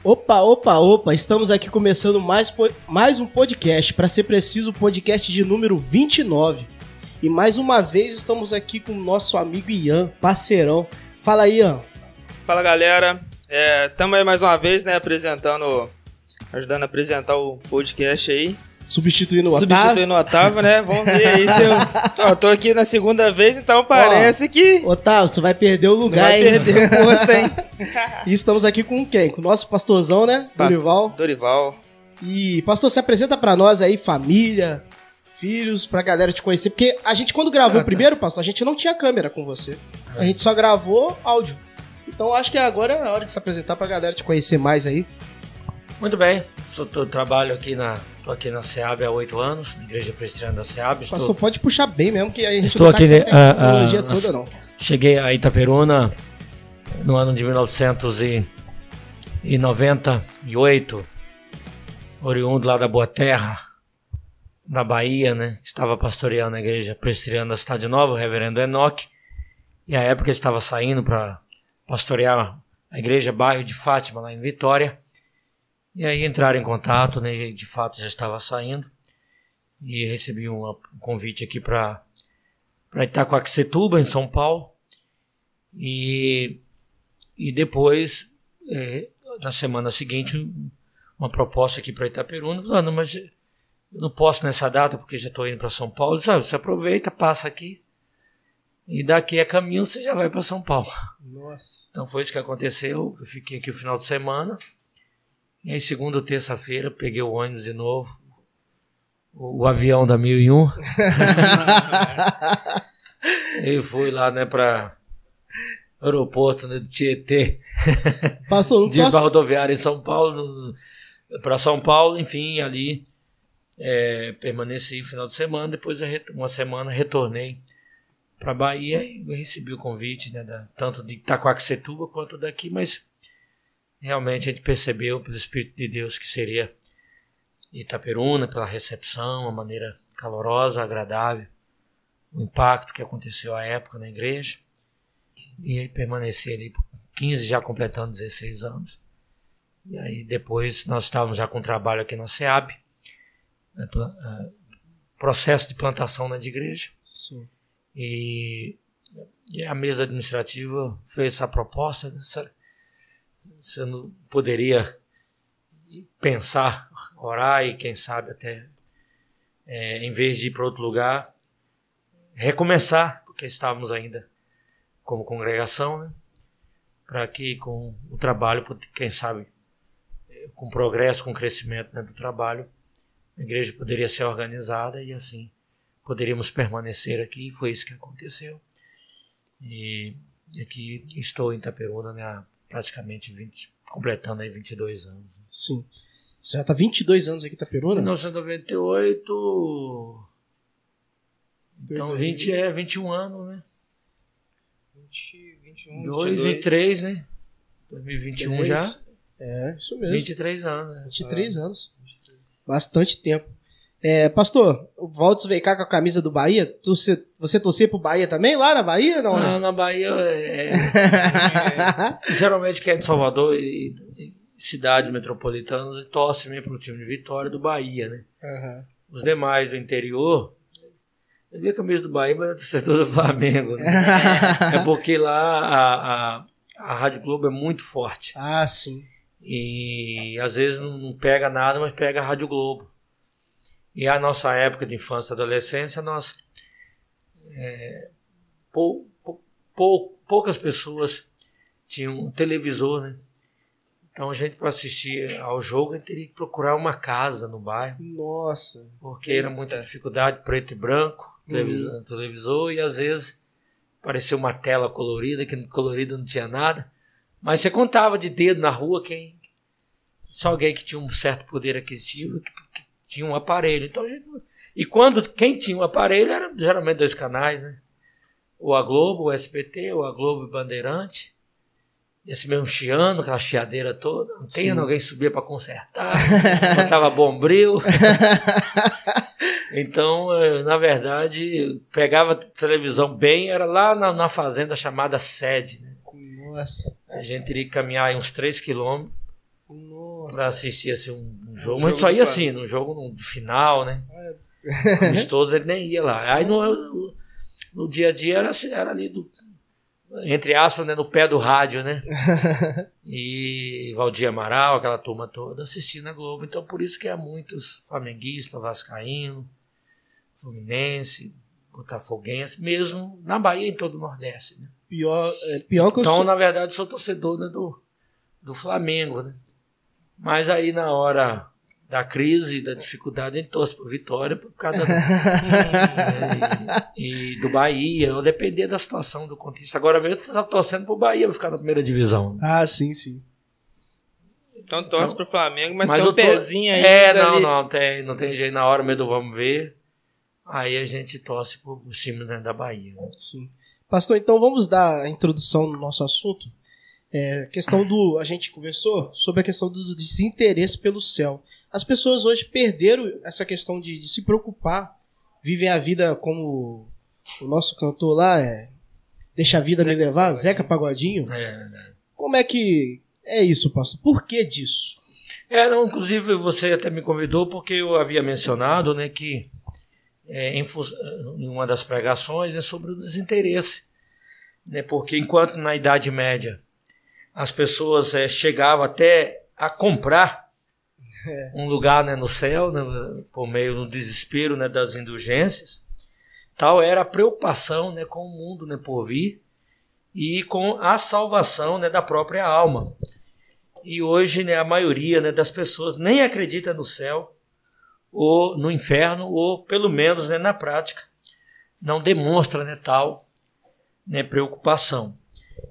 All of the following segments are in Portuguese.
Opa, opa, opa, estamos aqui começando mais um podcast, para ser preciso, o podcast de número 29. E mais uma vez estamos aqui com o nosso amigo Ian, parceirão. Fala aí, Ian. Fala, galera. Estamos aí mais uma vez, né, ajudando a apresentar o podcast aí. Substituindo o Otávio. Substituindo o Otávio, né? Vamos ver aí se eu tô aqui na segunda vez, então parece que... Otávio, você vai perder o lugar, hein? Vai perder o posto, hein? E estamos aqui com quem? Com o nosso pastorzão, né? Dorival. E, pastor, se apresenta pra nós aí, família, filhos, pra galera te conhecer. Porque a gente, quando gravou o primeiro, pastor, a gente não tinha câmera com você. A gente só gravou áudio. Então acho que agora é a hora de se apresentar pra galera te conhecer mais aí. Muito bem, trabalho aqui tô aqui na SEAB há 8 anos, na Igreja Presbiteriana da SEAB. Pastor, pode puxar bem mesmo, que a gente estou não tá aqui com essa tecnologia toda, não. Cheguei a Itaperuna no ano de 1998, oriundo lá da Boa Terra, na Bahia, né? Estava pastoreando a Igreja Presbiteriana da Cidade Nova, o reverendo Enoque, e à época ele estava saindo para pastorear a Igreja Bairro de Fátima, lá em Vitória. E aí entraram em contato, né? E de fato já estava saindo. E recebi um convite aqui para Itacoaxetuba, em São Paulo. E depois, na semana seguinte, uma proposta aqui para Itaperuna. Falando, mas eu não posso nessa data porque já estou indo para São Paulo. Você aproveita, passa aqui. E daqui a caminho você já vai para São Paulo. Nossa. Então foi isso que aconteceu. Eu fiquei aqui o final de semana. E aí, segunda ou terça-feira, peguei o ônibus de novo, o avião da 1001. E fui lá, né, para aeroporto, né, do Tietê, Pastor, de rodoviária em São Paulo, para São Paulo, enfim, ali permaneci o final de semana. Depois, uma semana, retornei para Bahia e recebi o convite, né, tanto de Itacoaxetuba quanto daqui, mas... Realmente a gente percebeu pelo Espírito de Deus que seria Itaperuna, pela recepção, a maneira calorosa, agradável, o impacto que aconteceu à época na igreja. E aí permaneci ali por 15, já completando 16 anos. E aí depois nós estávamos já com trabalho aqui na SEAB, processo de plantação na igreja. Sim. E a mesa administrativa fez essa proposta. Você não poderia pensar, orar e quem sabe até, em vez de ir para outro lugar, recomeçar, porque estávamos ainda como congregação, né? Para que com o trabalho, quem sabe, com progresso, com crescimento, né, do trabalho, a igreja poderia ser organizada e assim poderíamos permanecer aqui. Foi isso que aconteceu. E aqui estou em Itaperuna, né? Praticamente completando aí 22 anos. Sim. Você já tá 22 anos aqui em Itaperuna? 1998... Então 21 anos, né? 21, 22, 23, né? 2021 já. Isso mesmo. 23 anos, né? 23 anos. Bastante tempo. Pastor, o Valdes veio cá com a camisa do Bahia. Você torcia pro Bahia também, lá na Bahia? Não, né? Na Bahia, geralmente quem é de Salvador e cidades metropolitanas torce mesmo pro time de Vitória do Bahia, né? Uhum. Os demais do interior, eu vi a camisa do Bahia, mas é torcedor do Flamengo, né? É porque lá a Rádio Globo é muito forte. Ah, sim. E às vezes não pega nada, mas pega a Rádio Globo. E a nossa época de infância e adolescência, poucas pessoas tinham um televisor, né? Então a gente, para assistir ao jogo, a gente teria que procurar uma casa no bairro. Nossa. Porque era muita dificuldade, preto e branco, televisor, e às vezes parecia uma tela colorida, que colorida não tinha nada. Mas você contava de dedo na rua só alguém que tinha um certo poder aquisitivo, que tinha um aparelho. Então, quem tinha um aparelho era geralmente 2 canais, né? Ou a Globo, o SBT, ou a Globo e Bandeirante. Esse mesmo chiando, aquela chiadeira toda. Antena, alguém subia para consertar, botava bombril. Então, na verdade, pegava televisão bem, era lá na fazenda chamada Sede, né? Nossa. A gente teria que caminhar aí uns 3 quilômetros Nossa. Pra assistir assim, um jogo. Mas só ia assim, num jogo no final, né? Amistoso ele nem ia lá. Aí no dia a dia era ali, entre aspas, né, no pé do rádio, né? E Valdir Amaral, aquela turma toda, assistindo a Globo. Então por isso que há muitos flamenguistas, vascaíno, fluminense, botafoguense, mesmo na Bahia e em todo o Nordeste, né? Pior que eu então, sou... na verdade, eu sou torcedor, né, do Flamengo, né? Mas aí, na hora da crise, da dificuldade, a gente torce por Vitória por causa e do Bahia. Eu depender da situação, do contexto. Agora mesmo, eu estava torcendo pro Bahia para ficar na primeira divisão. Ah, sim, sim. Então torce pro Flamengo, mas mas tem um pezinho aí. Não tem jeito. Na hora mesmo, vamos ver. Aí a gente torce pros times, né, da Bahia. Né? Sim. Pastor, então vamos dar a introdução no nosso assunto. A gente conversou sobre a questão do desinteresse pelo céu. As pessoas hoje perderam essa questão de se preocupar, vivem a vida como o nosso cantor lá, Deixa a Vida Me Levar, Zeca Pagodinho. Como é que é isso, pastor? Por que disso? Inclusive você até me convidou porque eu havia mencionado, né, que em uma das pregações, né, sobre o desinteresse, né, porque enquanto na Idade Média as pessoas chegavam até a comprar um lugar, né, no céu, né, por meio do desespero, né, das indulgências, tal era a preocupação, né, com o mundo, né, por vir e com a salvação, né, da própria alma. E hoje, né, a maioria, né, das pessoas nem acredita no céu ou no inferno, ou pelo menos, né, na prática não demonstra, né, tal, né, preocupação.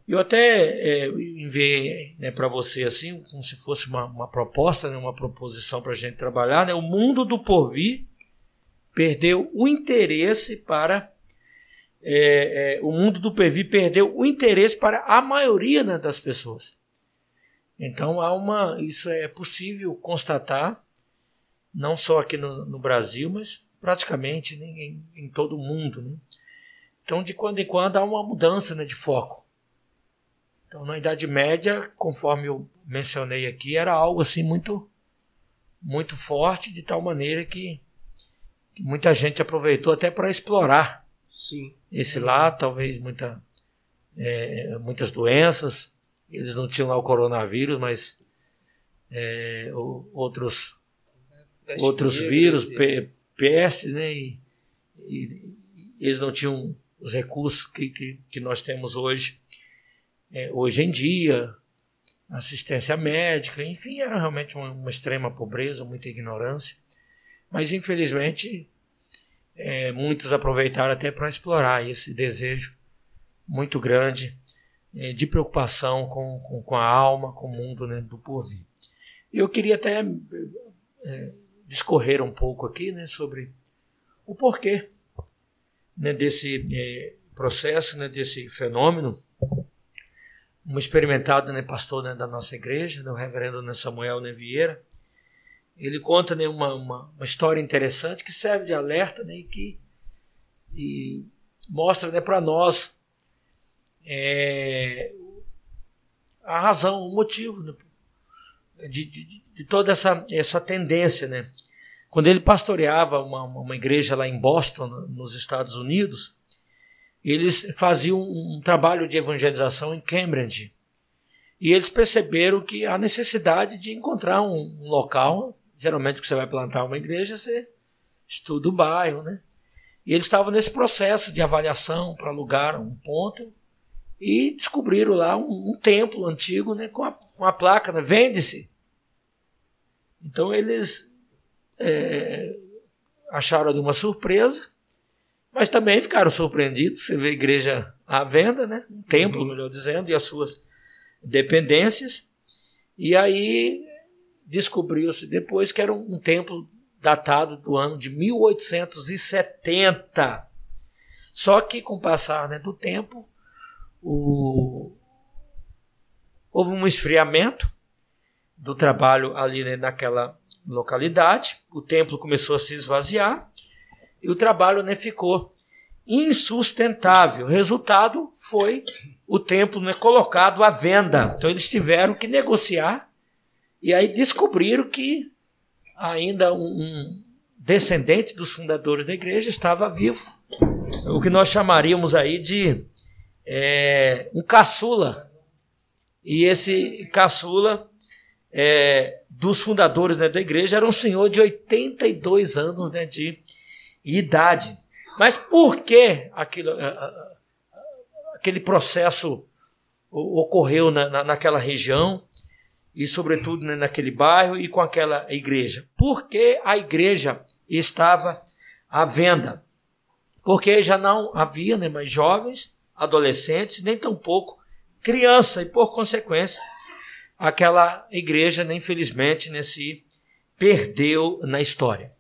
Eu até enviei, né, para você assim, como se fosse uma proposta, né, uma proposição para a gente trabalhar, né, o mundo do porvir perdeu o interesse para o mundo do porvir perdeu o interesse para a maioria, né, das pessoas. Então isso é possível constatar, não só aqui no Brasil, mas praticamente, né, em todo o mundo, né? Então, de quando em quando, há uma mudança, né, de foco. Então, na Idade Média, conforme eu mencionei aqui, era algo assim muito, muito forte, de tal maneira que muita gente aproveitou até para explorar. Sim. Esse lá, talvez muitas doenças. Eles não tinham lá o coronavírus, mas outros vírus, pestes, né? E eles não tinham os recursos que nós temos hoje em dia, assistência médica, enfim, era realmente uma extrema pobreza, muita ignorância. Mas, infelizmente, muitos aproveitaram até para explorar esse desejo muito grande de preocupação com a alma, com o mundo, né, do porvir. E eu queria até discorrer um pouco aqui, né, sobre o porquê, né, desse processo, né, desse fenômeno, experimentado, né, pastor, né, da nossa igreja, né, o reverendo, né, Samuel, né, Vieira. Ele conta, né, uma história interessante que serve de alerta, né, e mostra, né, para nós a razão, o motivo, né, de toda essa tendência, né? Quando ele pastoreava uma igreja lá em Boston, nos Estados Unidos, eles faziam um trabalho de evangelização em Cambridge. E eles perceberam que há necessidade de encontrar um local. Geralmente, que você vai plantar uma igreja, você estuda o bairro, né? E eles estavam nesse processo de avaliação para alugar um ponto e descobriram lá um templo antigo, né, com a placa, né, vende-se. Então eles acharam ali uma surpresa, mas também ficaram surpreendidos. Você vê a igreja à venda, né, um templo, melhor dizendo, e as suas dependências. E aí descobriu-se depois que era um templo datado do ano de 1870. Só que com o passar, né, do tempo, houve um esfriamento do trabalho ali, né, naquela localidade. O templo começou a se esvaziar e o trabalho, né, ficou insustentável. O resultado foi o templo, né, colocado à venda. Então eles tiveram que negociar E aí descobriram que ainda um descendente dos fundadores da igreja estava vivo. O que nós chamaríamos aí de um caçula. E esse caçula dos fundadores, né, da igreja era um senhor de 82 anos, né, de idade. Mas por que aquele processo ocorreu naquela região e, sobretudo, né, naquele bairro e com aquela igreja? Porque a igreja estava à venda. Porque já não havia, né, mais jovens, adolescentes, nem tampouco criança, e por consequência aquela igreja, né, infelizmente, né, se perdeu na história.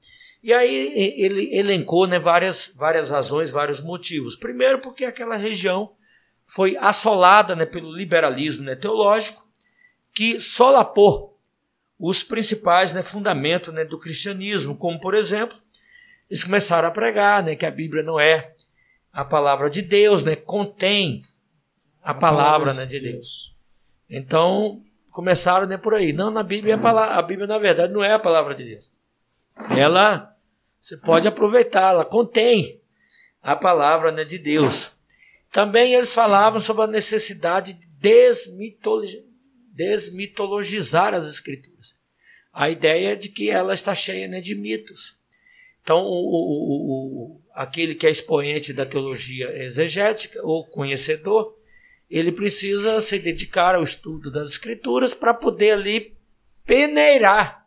E aí ele elencou, né, várias razões, vários motivos. Primeiro, porque aquela região foi assolada, né, pelo liberalismo, né, teológico, que solapou os principais, né, fundamentos, né, do cristianismo, como, por exemplo, eles começaram a pregar, né, que a Bíblia não é a palavra de Deus, né, contém a palavra, né, de Deus. Então, começaram, né, por aí. Não, na Bíblia, a Bíblia, na verdade, não é a palavra de Deus. Ela, você pode aproveitar, ela contém a palavra, né, de Deus. Também eles falavam sobre a necessidade de desmitologizar as Escrituras. A ideia é de que ela está cheia, né, de mitos. Então, aquele que é expoente da teologia exegética, ou conhecedor, ele precisa se dedicar ao estudo das Escrituras para poder ali peneirar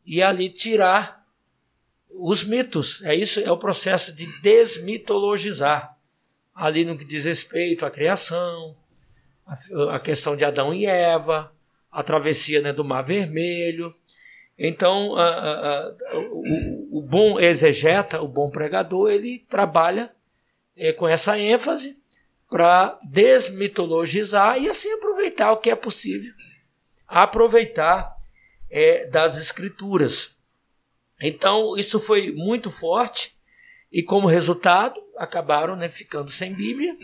e ali tirar os mitos. Isso é o processo de desmitologizar. Ali no que diz respeito à criação, a questão de Adão e Eva, a travessia, né, do Mar Vermelho. Então, o bom exegeta, o bom pregador, ele trabalha com essa ênfase para desmitologizar e assim aproveitar o que é possível, aproveitar das Escrituras. Então, isso foi muito forte e, como resultado, acabaram, né, ficando sem Bíblia,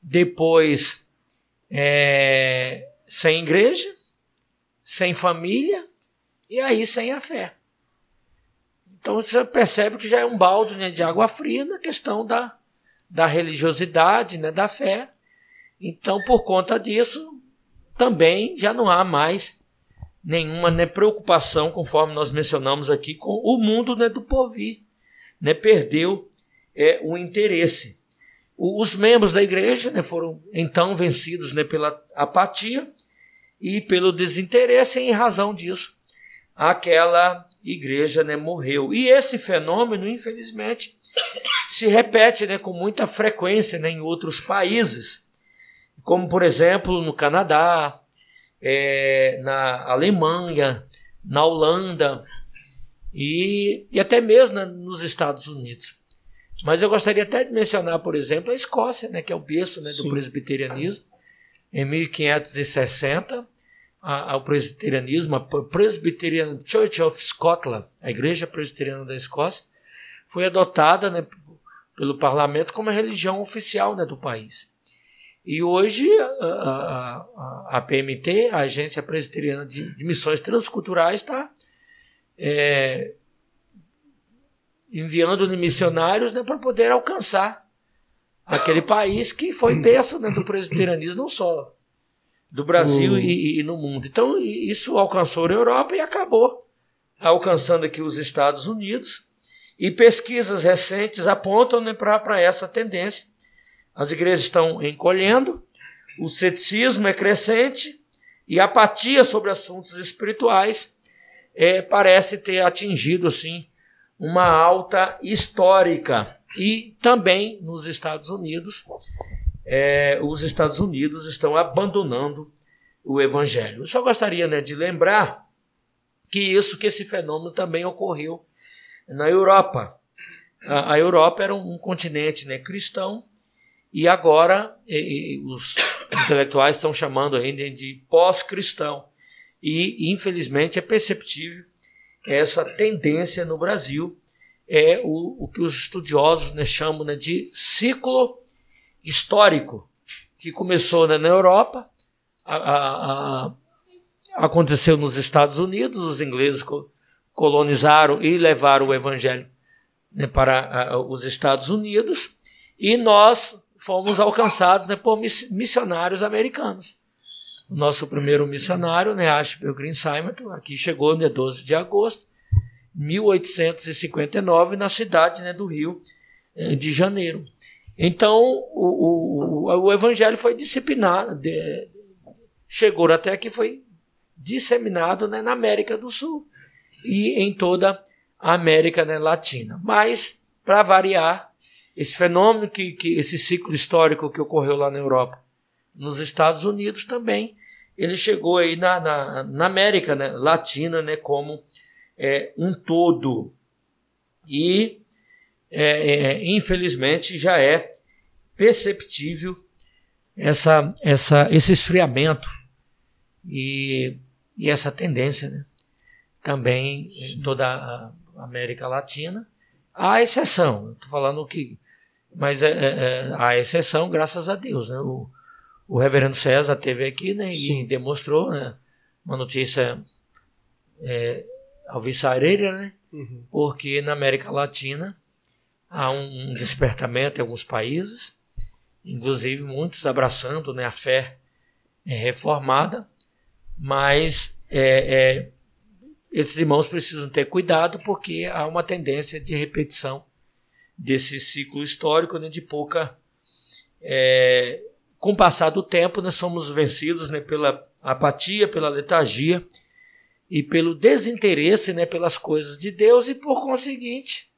depois sem igreja, sem família e aí sem a fé. Então você percebe que já é um balde, né, de água fria na questão da religiosidade, né, da fé. Então, por conta disso, também já não há mais nenhuma, né, preocupação, conforme nós mencionamos aqui, com o mundo, né, do porvir. Né, perdeu o interesse. Os membros da igreja, né, foram então vencidos, né, pela apatia e pelo desinteresse, e em razão disso, aquela igreja, né, morreu. E esse fenômeno, infelizmente, se repete, né, com muita frequência, né, em outros países, como, por exemplo, no Canadá, na Alemanha, na Holanda e até mesmo, né, nos Estados Unidos. Mas eu gostaria até de mencionar, por exemplo, a Escócia, né, que é o berço, né, do presbiterianismo. Em 1560, o presbiterianismo, a Presbyterian Church of Scotland, a Igreja Presbiteriana da Escócia, foi adotada, né, pelo parlamento como a religião oficial, né, do país. E hoje a PMT, a Agência Presbiteriana de Missões Transculturais, está enviando missionários, né, para poder alcançar aquele país que foi berço, né, do presbiterianismo, não só do Brasil e no mundo. Então, isso alcançou a Europa e acabou alcançando aqui os Estados Unidos. E pesquisas recentes apontam, né, para essa tendência. As igrejas estão encolhendo, o ceticismo é crescente e a apatia sobre assuntos espirituais parece ter atingido, assim, uma alta histórica. E também nos Estados Unidos, os Estados Unidos estão abandonando o evangelho. Eu só gostaria, né, de lembrar que esse fenômeno também ocorreu na Europa. A Europa era um continente, né, cristão, e agora os intelectuais estão chamando ainda de pós-cristão. E, infelizmente, é perceptível essa tendência no Brasil, o que os estudiosos, né, chamam, né, de ciclo histórico, que começou, né, na Europa, aconteceu nos Estados Unidos, os ingleses colonizaram e levaram o evangelho, né, para os Estados Unidos, e nós fomos alcançados, né, por missionários americanos. O nosso primeiro missionário, né, Ashbel Green Simonton, aqui chegou no dia 12 de agosto de 1859, na cidade, né, do Rio de Janeiro. Então, o evangelho foi disciplinado, chegou até aqui, foi disseminado, né, na América do Sul e em toda a América, né, Latina. Mas, para variar, esse fenômeno, esse ciclo histórico que ocorreu lá na Europa, nos Estados Unidos também, ele chegou aí na América, né, Latina, né, como um todo. E, infelizmente, já é perceptível esse esfriamento e essa tendência, né, também em toda a América Latina. Há exceção, estou falando que... Mas há exceção, graças a Deus, né? O reverendo César esteve aqui, né, e demonstrou, né, uma notícia alvissareira, né, porque na América Latina há um despertamento em alguns países, inclusive muitos abraçando, né, a fé reformada, mas esses irmãos precisam ter cuidado porque há uma tendência de repetição desse ciclo histórico, né, de pouca... com o passar do tempo, nós somos vencidos, né, pela apatia, pela letargia e pelo desinteresse, né, pelas coisas de Deus e, por conseguinte,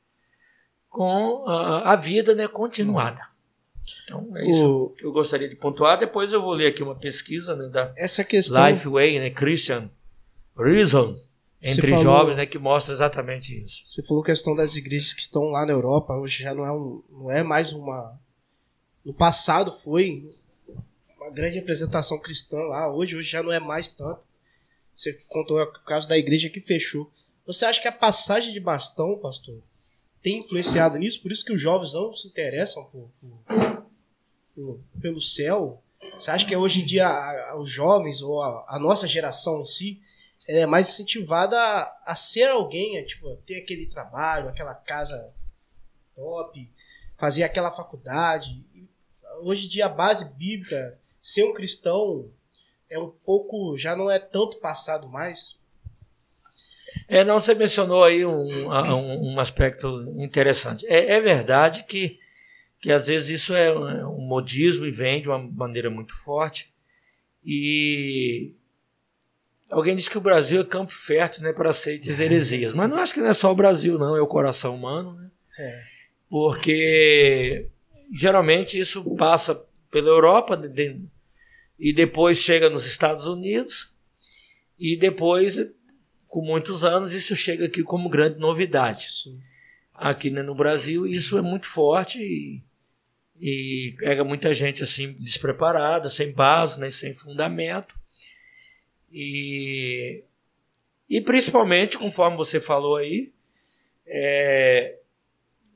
com a vida, né, continuada. Então, é isso que eu gostaria de pontuar. Depois eu vou ler aqui uma pesquisa, né, da Lifeway, né, Christian Reason, entre jovens, né, que mostra exatamente isso. Você falou a questão das igrejas que estão lá na Europa, hoje já não é mais uma... No passado foi uma grande representação cristã lá, hoje já não é mais tanto. Você contou o caso da igreja que fechou. Você acha que a passagem de bastão, pastor, tem influenciado nisso? Por isso que os jovens não se interessam pelo céu? Você acha que hoje em dia os jovens, ou a nossa geração em si, é mais incentivada a ser alguém, tipo, ter aquele trabalho, aquela casa top, fazer aquela faculdade? Hoje em dia a base bíblica, ser um cristão é um pouco, já não é tanto passado mais. Não, você mencionou aí um aspecto interessante. É verdade que às vezes isso é um modismo e vem de uma maneira muito forte. E alguém diz que o Brasil é campo fértil, né, para aceites heresias. Mas não acho que não é só o Brasil, não, é o coração humano, né? Porque geralmente isso passa pela Europa e depois chega nos Estados Unidos e depois, com muitos anos, isso chega aqui como grande novidade. Aqui, né, no Brasil isso é muito forte e pega muita gente assim despreparada, sem base, né, sem fundamento e principalmente, conforme você falou aí,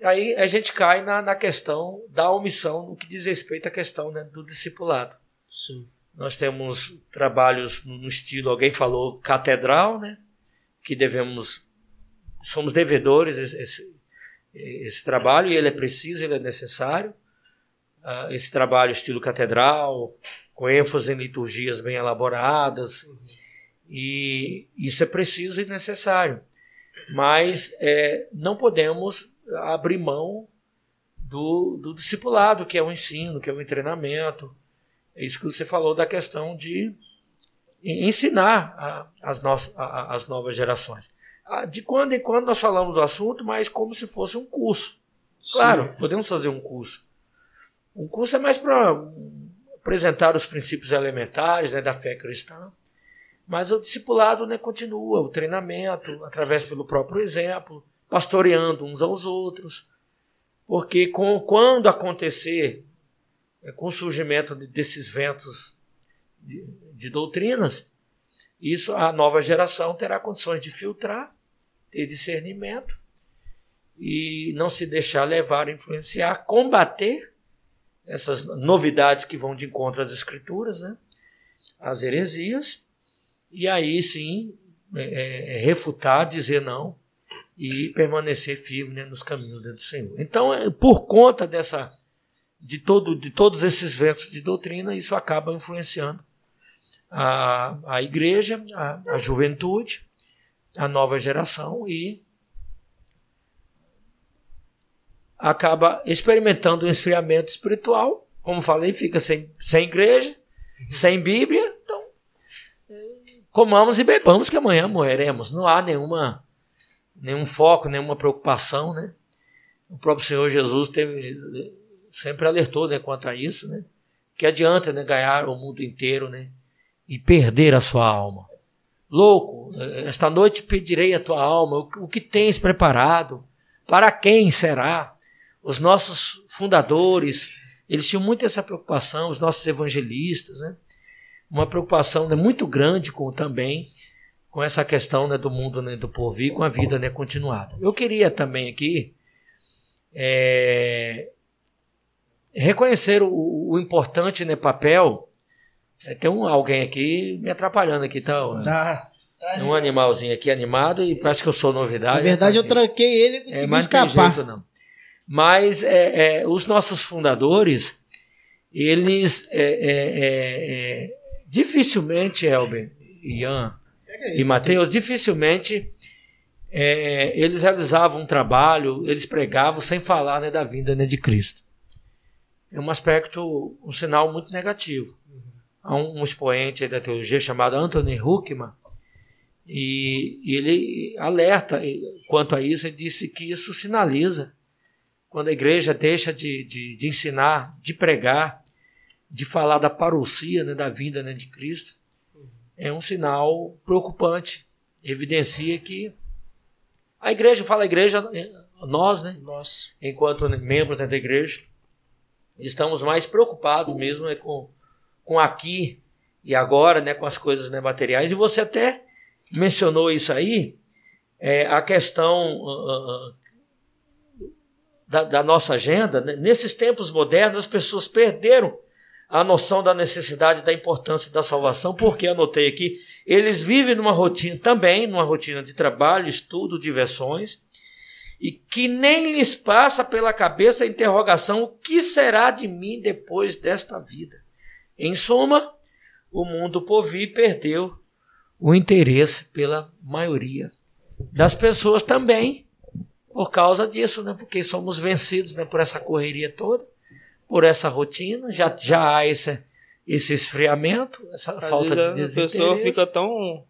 aí a gente cai na questão da omissão no que diz respeito à questão, né, do discipulado. Sim. Nós temos trabalhos no estilo, alguém falou, catedral, né, que somos devedores esse trabalho, e ele é preciso, ele é necessário. Esse trabalho estilo catedral, com ênfase em liturgias bem elaboradas, e isso é preciso e necessário. Mas não podemos abrir mão do discipulado, que é o ensino, que é o treinamento. É isso que você falou da questão de ensinar as novas gerações. De quando em quando nós falamos do assunto, mas como se fosse um curso. Claro, podemos fazer um curso. Um curso é mais para apresentar os princípios elementares, né, da fé cristã, mas o discipulado, né, continua, o treinamento, através pelo próprio exemplo, pastoreando uns aos outros, porque quando acontecer, com o surgimento desses ventos de doutrinas, isso a nova geração terá condições de filtrar, ter discernimento e não se deixar levar, influenciar, combater essas novidades que vão de encontro às escrituras, né, às heresias, e aí sim refutar, dizer não e permanecer firme, né, nos caminhos do Senhor. Então, por conta de todos esses ventos de doutrina, isso acaba influenciando a igreja, a juventude, a nova geração, e acaba experimentando um esfriamento espiritual. Como falei, fica sem igreja, sem Bíblia. Então, comamos e bebamos que amanhã morreremos. Não há nenhum foco, nenhuma preocupação, né? O próprio Senhor Jesus sempre alertou, né, quanto a isso, né? Que adianta, né, ganhar o mundo inteiro, né, e perder a sua alma. Louco, esta noite pedirei a tua alma, o que tens preparado, para quem será? Os nossos fundadores, eles tinham muito essa preocupação, os nossos evangelistas, né? Uma preocupação, né, muito grande também com essa questão, né, do mundo, né, do porvir, com a vida, né, continuada. Eu queria também aqui reconhecer o importante, né, papel. Tem alguém aqui me atrapalhando aqui, tá? Tem um animalzinho aqui animado e parece que eu sou novidade. Na verdade, eu tranquei ele e consegui escapar. Não tem jeito, não. Mas os nossos fundadores, eles dificilmente, Elber, Ian e Mateus, dificilmente eles realizavam um trabalho, eles pregavam sem falar, né, da vinda, né, de Cristo. É um aspecto, um sinal muito negativo. Há um expoente da teologia chamado Anthony Huckman, e ele alerta quanto a isso. Ele disse que isso sinaliza quando a igreja deixa de ensinar, de pregar, de falar da parousia, né, da vinda, né, de Cristo. É um sinal preocupante. Evidencia que a igreja, nós, né, enquanto membros, né, da igreja, estamos mais preocupados mesmo, né, com aqui e agora, né, com as coisas, né, materiais. E você até mencionou isso aí, a questão da nossa agenda. Né? Nesses tempos modernos, as pessoas perderam a noção da necessidade, da importância da salvação, porque anotei aqui, eles vivem numa rotina de trabalho, estudo, diversões, e que nem lhes passa pela cabeça a interrogação: o que será de mim depois desta vida? Em suma, o mundo porvir perdeu o interesse pela maioria das pessoas também por causa disso, né? Porque somos vencidos, né, por essa correria toda, por essa rotina, já há esse esfriamento, essa falta de desinteresse. A pessoa fica tão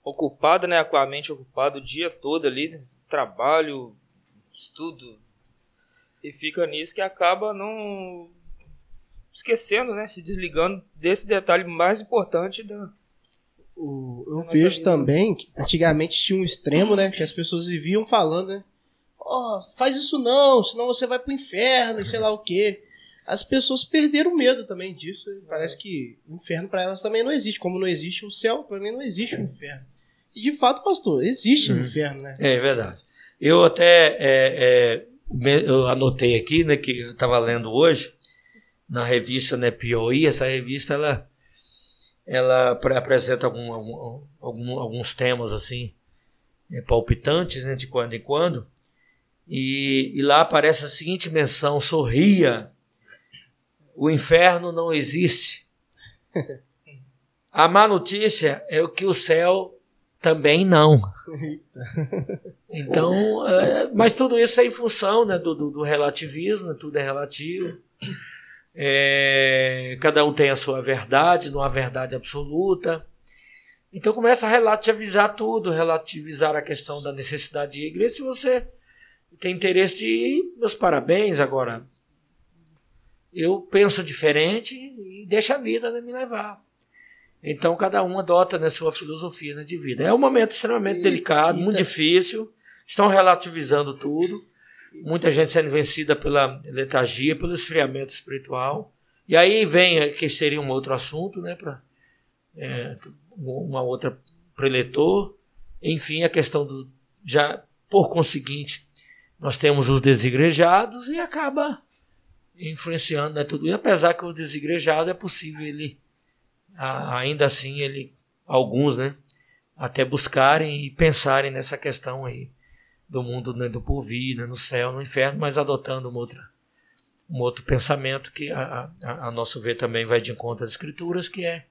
ocupada, né, com a mente ocupada o dia todo ali, trabalho, estudo, e fica nisso que acaba não esquecendo, né, se desligando desse detalhe mais importante da eu vejo também que antigamente tinha um extremo, né, que as pessoas viviam falando, né, faz isso não, senão você vai pro inferno e sei lá o quê. As pessoas perderam medo também disso. Parece que o inferno para elas também não existe. Como não existe o céu, para mim não existe o inferno. E de fato, pastor, existe o inferno, né? É verdade. Eu até eu anotei aqui, né, que eu estava lendo hoje na revista, né, POI. Essa revista ela apresenta alguns temas assim palpitantes, né, de quando em quando. E lá aparece a seguinte menção: sorria, o inferno não existe. A má notícia é que o céu também não. Então, mas tudo isso é em função, né, do relativismo, tudo é relativo. Cada um tem a sua verdade, não há verdade absoluta. Então começa a relativizar tudo, relativizar a questão da necessidade de ir à igreja. Se você tem interesse de ir, meus parabéns. Agora, eu penso diferente e deixo a vida, né, me levar. Então, cada um adota, né, sua filosofia, né, de vida. É um momento extremamente delicado, muito difícil. Estão relativizando tudo. Muita gente sendo vencida pela letargia, pelo esfriamento espiritual. E aí vem, que seria um outro assunto, né, para uma outra preletor. Enfim, a questão já, por conseguinte, nós temos os desigrejados e acaba influenciando, né, tudo. E apesar que o desigrejado é possível ele, ainda assim, ele alguns, né, até buscarem e pensarem nessa questão aí do mundo, né, do porvir, né, no céu, no inferno, mas adotando um outro pensamento que a nosso ver também vai de encontro às escrituras, que é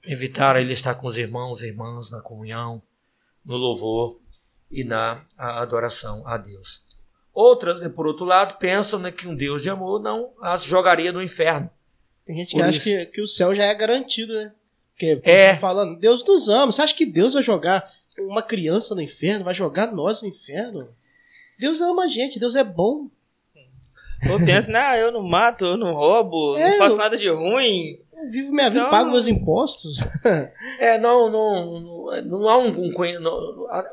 evitar ele estar com os irmãos e irmãs na comunhão, no louvor e na adoração a Deus. Outras, né, por outro lado, pensam, né, que um Deus de amor não as jogaria no inferno. Tem gente que acha que o céu já é garantido, né? Porque É. você tá falando, Deus nos ama. Você acha que Deus vai jogar uma criança no inferno? Vai jogar nós no inferno? Deus ama a gente, Deus é bom. Eu penso, eu não mato, eu não roubo, não faço nada de ruim. Eu vivo minha vida, pago meus impostos. Não há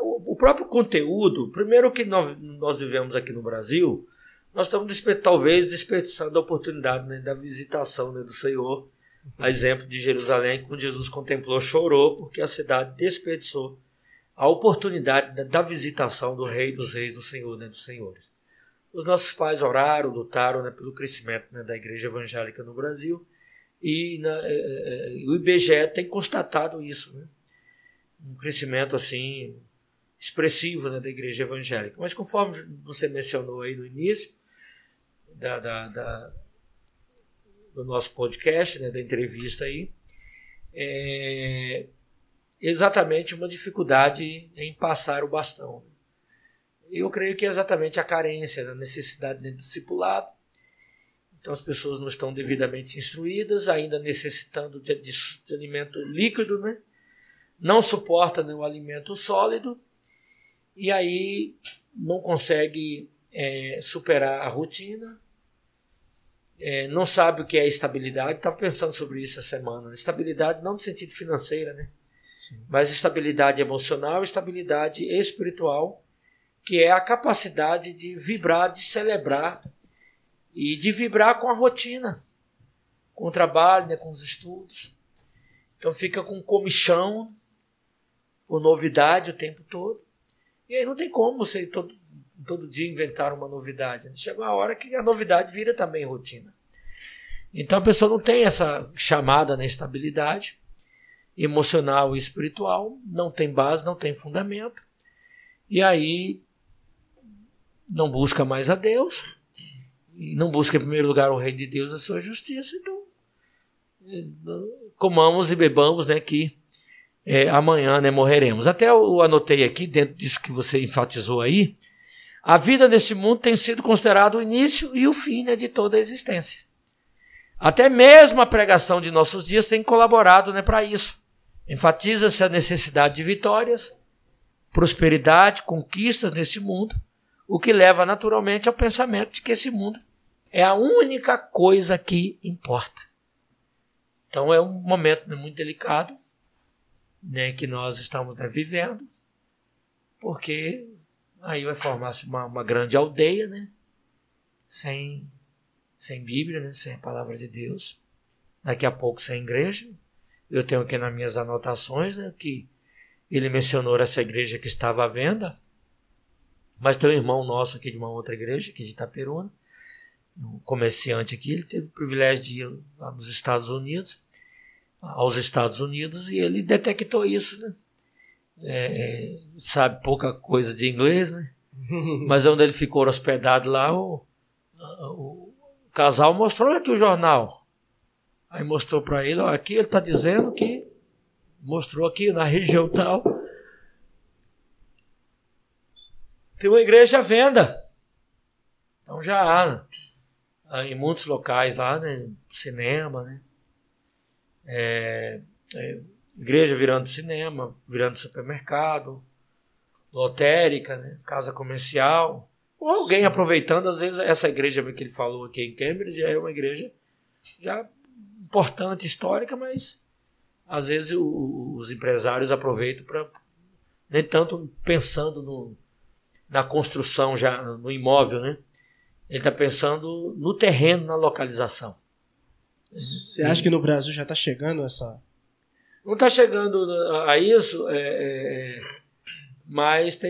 o próprio conteúdo. Primeiro que nós vivemos aqui no Brasil, nós estamos talvez desperdiçando a oportunidade, né, da visitação, né, do Senhor. A exemplo de Jerusalém, quando Jesus contemplou, chorou, porque a cidade desperdiçou a oportunidade da visitação do Rei dos Reis, do Senhor, né, dos Senhores. Os nossos pais oraram, lutaram, né, pelo crescimento, né, da igreja evangélica no Brasil, e o IBGE tem constatado isso, né? Um crescimento assim expressivo, né, da igreja evangélica. Mas conforme você mencionou aí no início do nosso podcast, né, da entrevista aí, exatamente uma dificuldade em passar o bastão. Eu creio que é exatamente a carência, a necessidade do discipulado. Então as pessoas não estão devidamente instruídas, ainda necessitando de alimento líquido, né? Não suporta, né, o alimento sólido, e aí não consegue superar a rotina, não sabe o que é estabilidade. Estava pensando sobre isso essa semana. Estabilidade não no sentido financeiro, né? Sim. Mas estabilidade emocional, estabilidade espiritual, que é a capacidade de vibrar, de celebrar e de vibrar com a rotina, com o trabalho, né, com os estudos. Então fica com comichão, por novidade o tempo todo. E aí não tem como você todo dia inventar uma novidade. Chega uma hora que a novidade vira também rotina. Então a pessoa não tem essa chamada, né, estabilidade emocional e espiritual, não tem base, não tem fundamento. E aí não busca mais a Deus, e não busca em primeiro lugar o reino de Deus, a sua justiça. Então comamos e bebamos, né, que amanhã, né, morreremos. Até eu anotei aqui, dentro disso que você enfatizou aí, a vida nesse mundo tem sido considerado o início e o fim, né, de toda a existência. Até mesmo a pregação de nossos dias tem colaborado, né, para isso. Enfatiza-se a necessidade de vitórias, prosperidade, conquistas neste mundo, o que leva naturalmente ao pensamento de que esse mundo é a única coisa que importa. Então é um momento, né, muito delicado, né, que nós estamos, né, vivendo, porque aí vai formar-se uma grande aldeia, né, sem Bíblia, né, sem a palavra de Deus, daqui a pouco sem igreja. Eu tenho aqui nas minhas anotações, né, que ele mencionou essa igreja que estava à venda, mas tem um irmão nosso aqui de uma outra igreja, aqui de Itaperuna, um comerciante aqui, ele teve o privilégio de ir lá aos Estados Unidos, e ele detectou isso, né? Sabe pouca coisa de inglês, né? Mas onde ele ficou hospedado lá, o casal mostrou aqui o jornal. Aí mostrou para ele, ó, aqui ele está dizendo que, mostrou aqui na região tal, tem uma igreja à venda. Então já há em muitos locais lá, né, cinema, né? Igreja virando cinema, virando supermercado, lotérica, né, casa comercial, ou alguém aproveitando. Às vezes essa igreja que ele falou aqui em Cambridge é uma igreja já importante, histórica, mas às vezes os empresários aproveitam para, nem tanto pensando na construção, já no imóvel, né? Ele está pensando no terreno, na localização. Você acha que no Brasil já está chegando essa... Não está chegando a isso, mas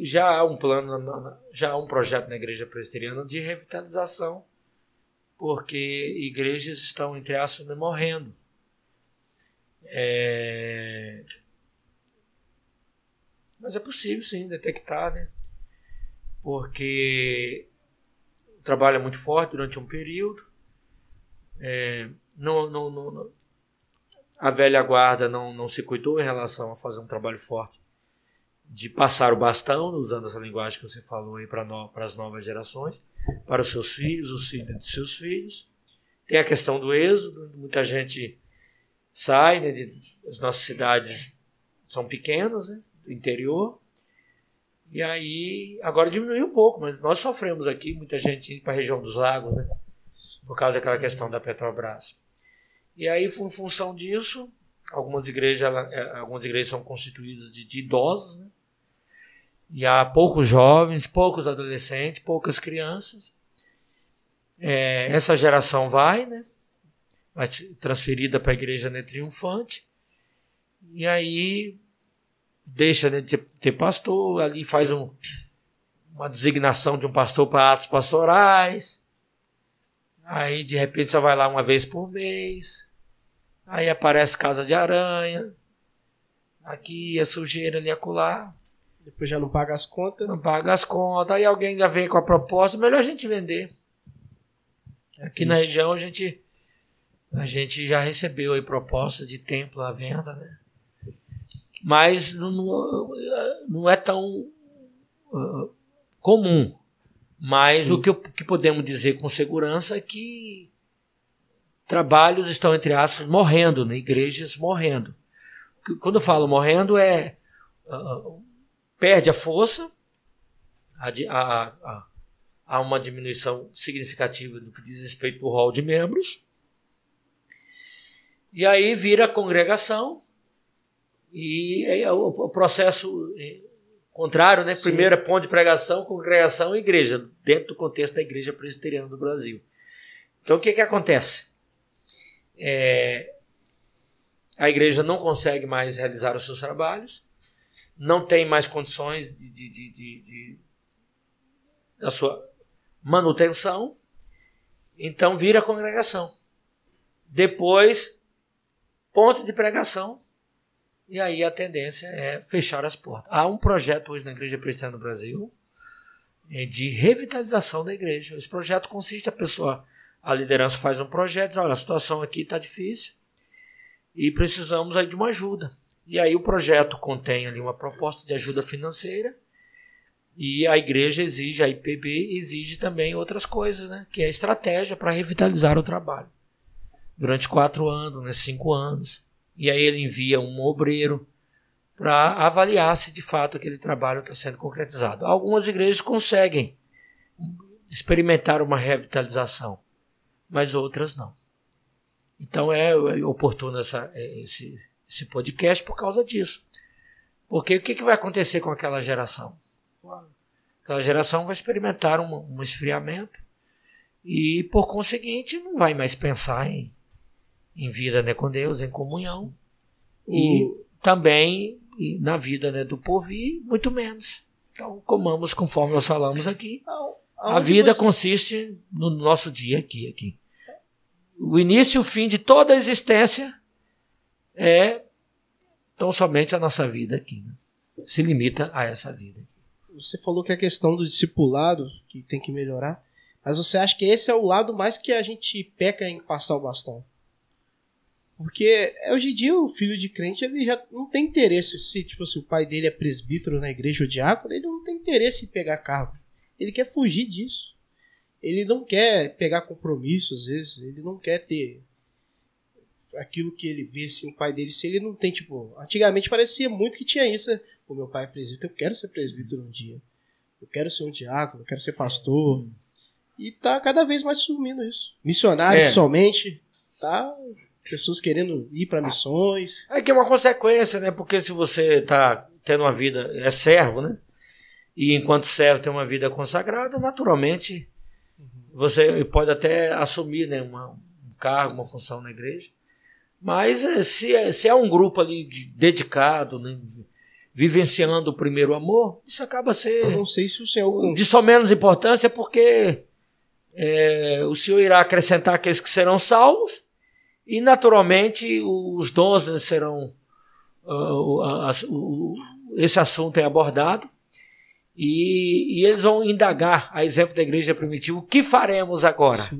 já há um plano, já há um projeto na Igreja Presbiteriana de revitalização, porque igrejas estão, entre aspas, morrendo. Mas é possível, sim, detectar, né? Porque o trabalho é muito forte durante um período. A velha guarda não se cuidou em relação a fazer um trabalho forte de passar o bastão, usando essa linguagem que você falou aí para as novas gerações, para os seus filhos, os filhos de seus filhos. Tem a questão do êxodo, muita gente sai, né, as nossas cidades são pequenas, né, do interior, e aí agora diminuiu um pouco, mas nós sofremos aqui, muita gente indo para a região dos lagos, né, por causa daquela questão da Petrobras. E aí, em função disso, algumas igrejas são constituídas de idosos, né, e há poucos jovens, poucos adolescentes, poucas crianças. Essa geração vai ser transferida para a igreja, né, triunfante, e aí deixa, né, de ter pastor, ali faz uma designação de um pastor para atos pastorais, aí de repente só vai lá uma vez por mês, aí aparece casa de aranha, aqui a sujeira, ali acolá. Depois já não paga as contas. Não paga as contas, aí alguém já vem com a proposta, melhor a gente vender. Aqui na região a gente já recebeu aí proposta de templo à venda, né? Mas não é tão comum. Mas sim, o que podemos dizer com segurança é que trabalhos estão, entre aspas, morrendo, né? Igrejas morrendo. Quando eu falo morrendo perde a força, há uma diminuição significativa do que diz respeito ao rol de membros, e aí vira congregação, e é o processo contrário, né? Sim. Primeiro é ponto de pregação, congregação e igreja, dentro do contexto da Igreja Presbiteriana do Brasil. Então o que acontece? A igreja não consegue mais realizar os seus trabalhos, não tem mais condições da sua manutenção, então vira congregação. Depois, ponto de pregação, e aí a tendência é fechar as portas. Há um projeto hoje na Igreja Presbiteriana do Brasil de revitalização da igreja. Esse projeto consiste, a liderança faz um projeto, diz, olha, a situação aqui está difícil e precisamos aí de uma ajuda. E aí o projeto contém ali uma proposta de ajuda financeira, e a igreja exige, a IPB exige também outras coisas, né? Que é a estratégia para revitalizar o trabalho. Durante 4 anos, né, 5 anos. E aí ele envia um obreiro para avaliar se de fato aquele trabalho está sendo concretizado. Algumas igrejas conseguem experimentar uma revitalização, mas outras não. Então é oportuno esse podcast por causa disso. Porque o que vai acontecer com aquela geração? Aquela geração vai experimentar um esfriamento e, por conseguinte, não vai mais pensar em vida, né, com Deus, em comunhão. E também na vida, né, do povo, e muito menos. Então, comamos conforme nós falamos aqui. A vida consiste no nosso dia aqui. O início e o fim de toda a existência é tão somente a nossa vida aqui, né? Se limita a essa vida. Você falou que a questão do discipulado que tem que melhorar, mas você acha que esse é o lado mais que a gente peca em passar o bastão? Porque hoje em dia o filho de crente, ele já não tem interesse, se tipo assim, o pai dele é presbítero na igreja ou diácono, ele não tem interesse em pegar cargo. Ele quer fugir disso. Ele não quer pegar compromisso, às vezes, ele não quer ter aquilo que ele vê, assim, o pai dele, se ele não tem, tipo, antigamente parecia muito que tinha isso, né? Pô, meu pai é presbítero, eu quero ser presbítero um dia, eu quero ser um diácono, eu quero ser pastor, e tá cada vez mais sumindo isso. Missionário, principalmente, tá? Pessoas querendo ir para missões. É que é uma consequência, né? Porque se você tá tendo uma vida, é servo, né? E enquanto servo tem uma vida consagrada, naturalmente, você pode até assumir, né, um cargo, uma função na igreja. Mas se é um grupo ali dedicado, né, vivenciando o primeiro amor, isso acaba ser... Eu não sei se o senhor... De só menos importância, porque o Senhor irá acrescentar aqueles que serão salvos, E, naturalmente, os dons, né, serão... esse assunto é abordado e eles vão indagar, a exemplo da igreja primitiva, o que faremos agora?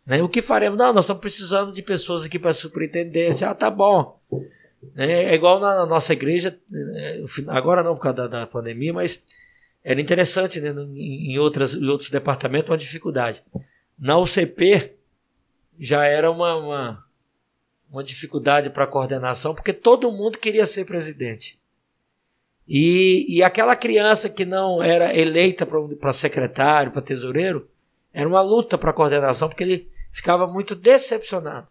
Né? O que faremos? Não, nós estamos precisando de pessoas aqui para superintendência. Tá bom. É igual na nossa igreja, agora não por causa da pandemia, mas era interessante, né? Em outros departamentos uma dificuldade. Na UCP já era uma dificuldade para a coordenação, porque todo mundo queria ser presidente. E aquela criança que não era eleita para secretário, para tesoureiro, era uma luta para a coordenação, porque ele ficava muito decepcionado.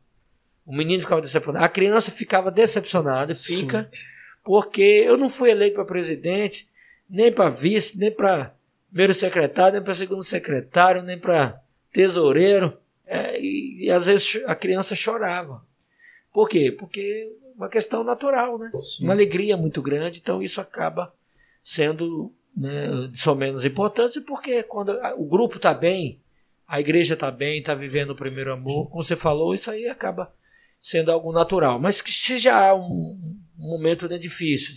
O menino ficava decepcionado, a criança ficava decepcionada, fica, porque eu não fui eleito para presidente, nem para vice, nem para primeiro secretário, nem para segundo secretário, nem para tesoureiro. E às vezes a criança chorava. Por quê? Porque é uma questão natural, né? Sim. Uma alegria muito grande, então isso acaba sendo, né, de só menos importante, porque quando o grupo está bem, a igreja está bem, está vivendo o primeiro amor, como você falou, isso aí acaba sendo algo natural. Mas que se já há um momento, né, difícil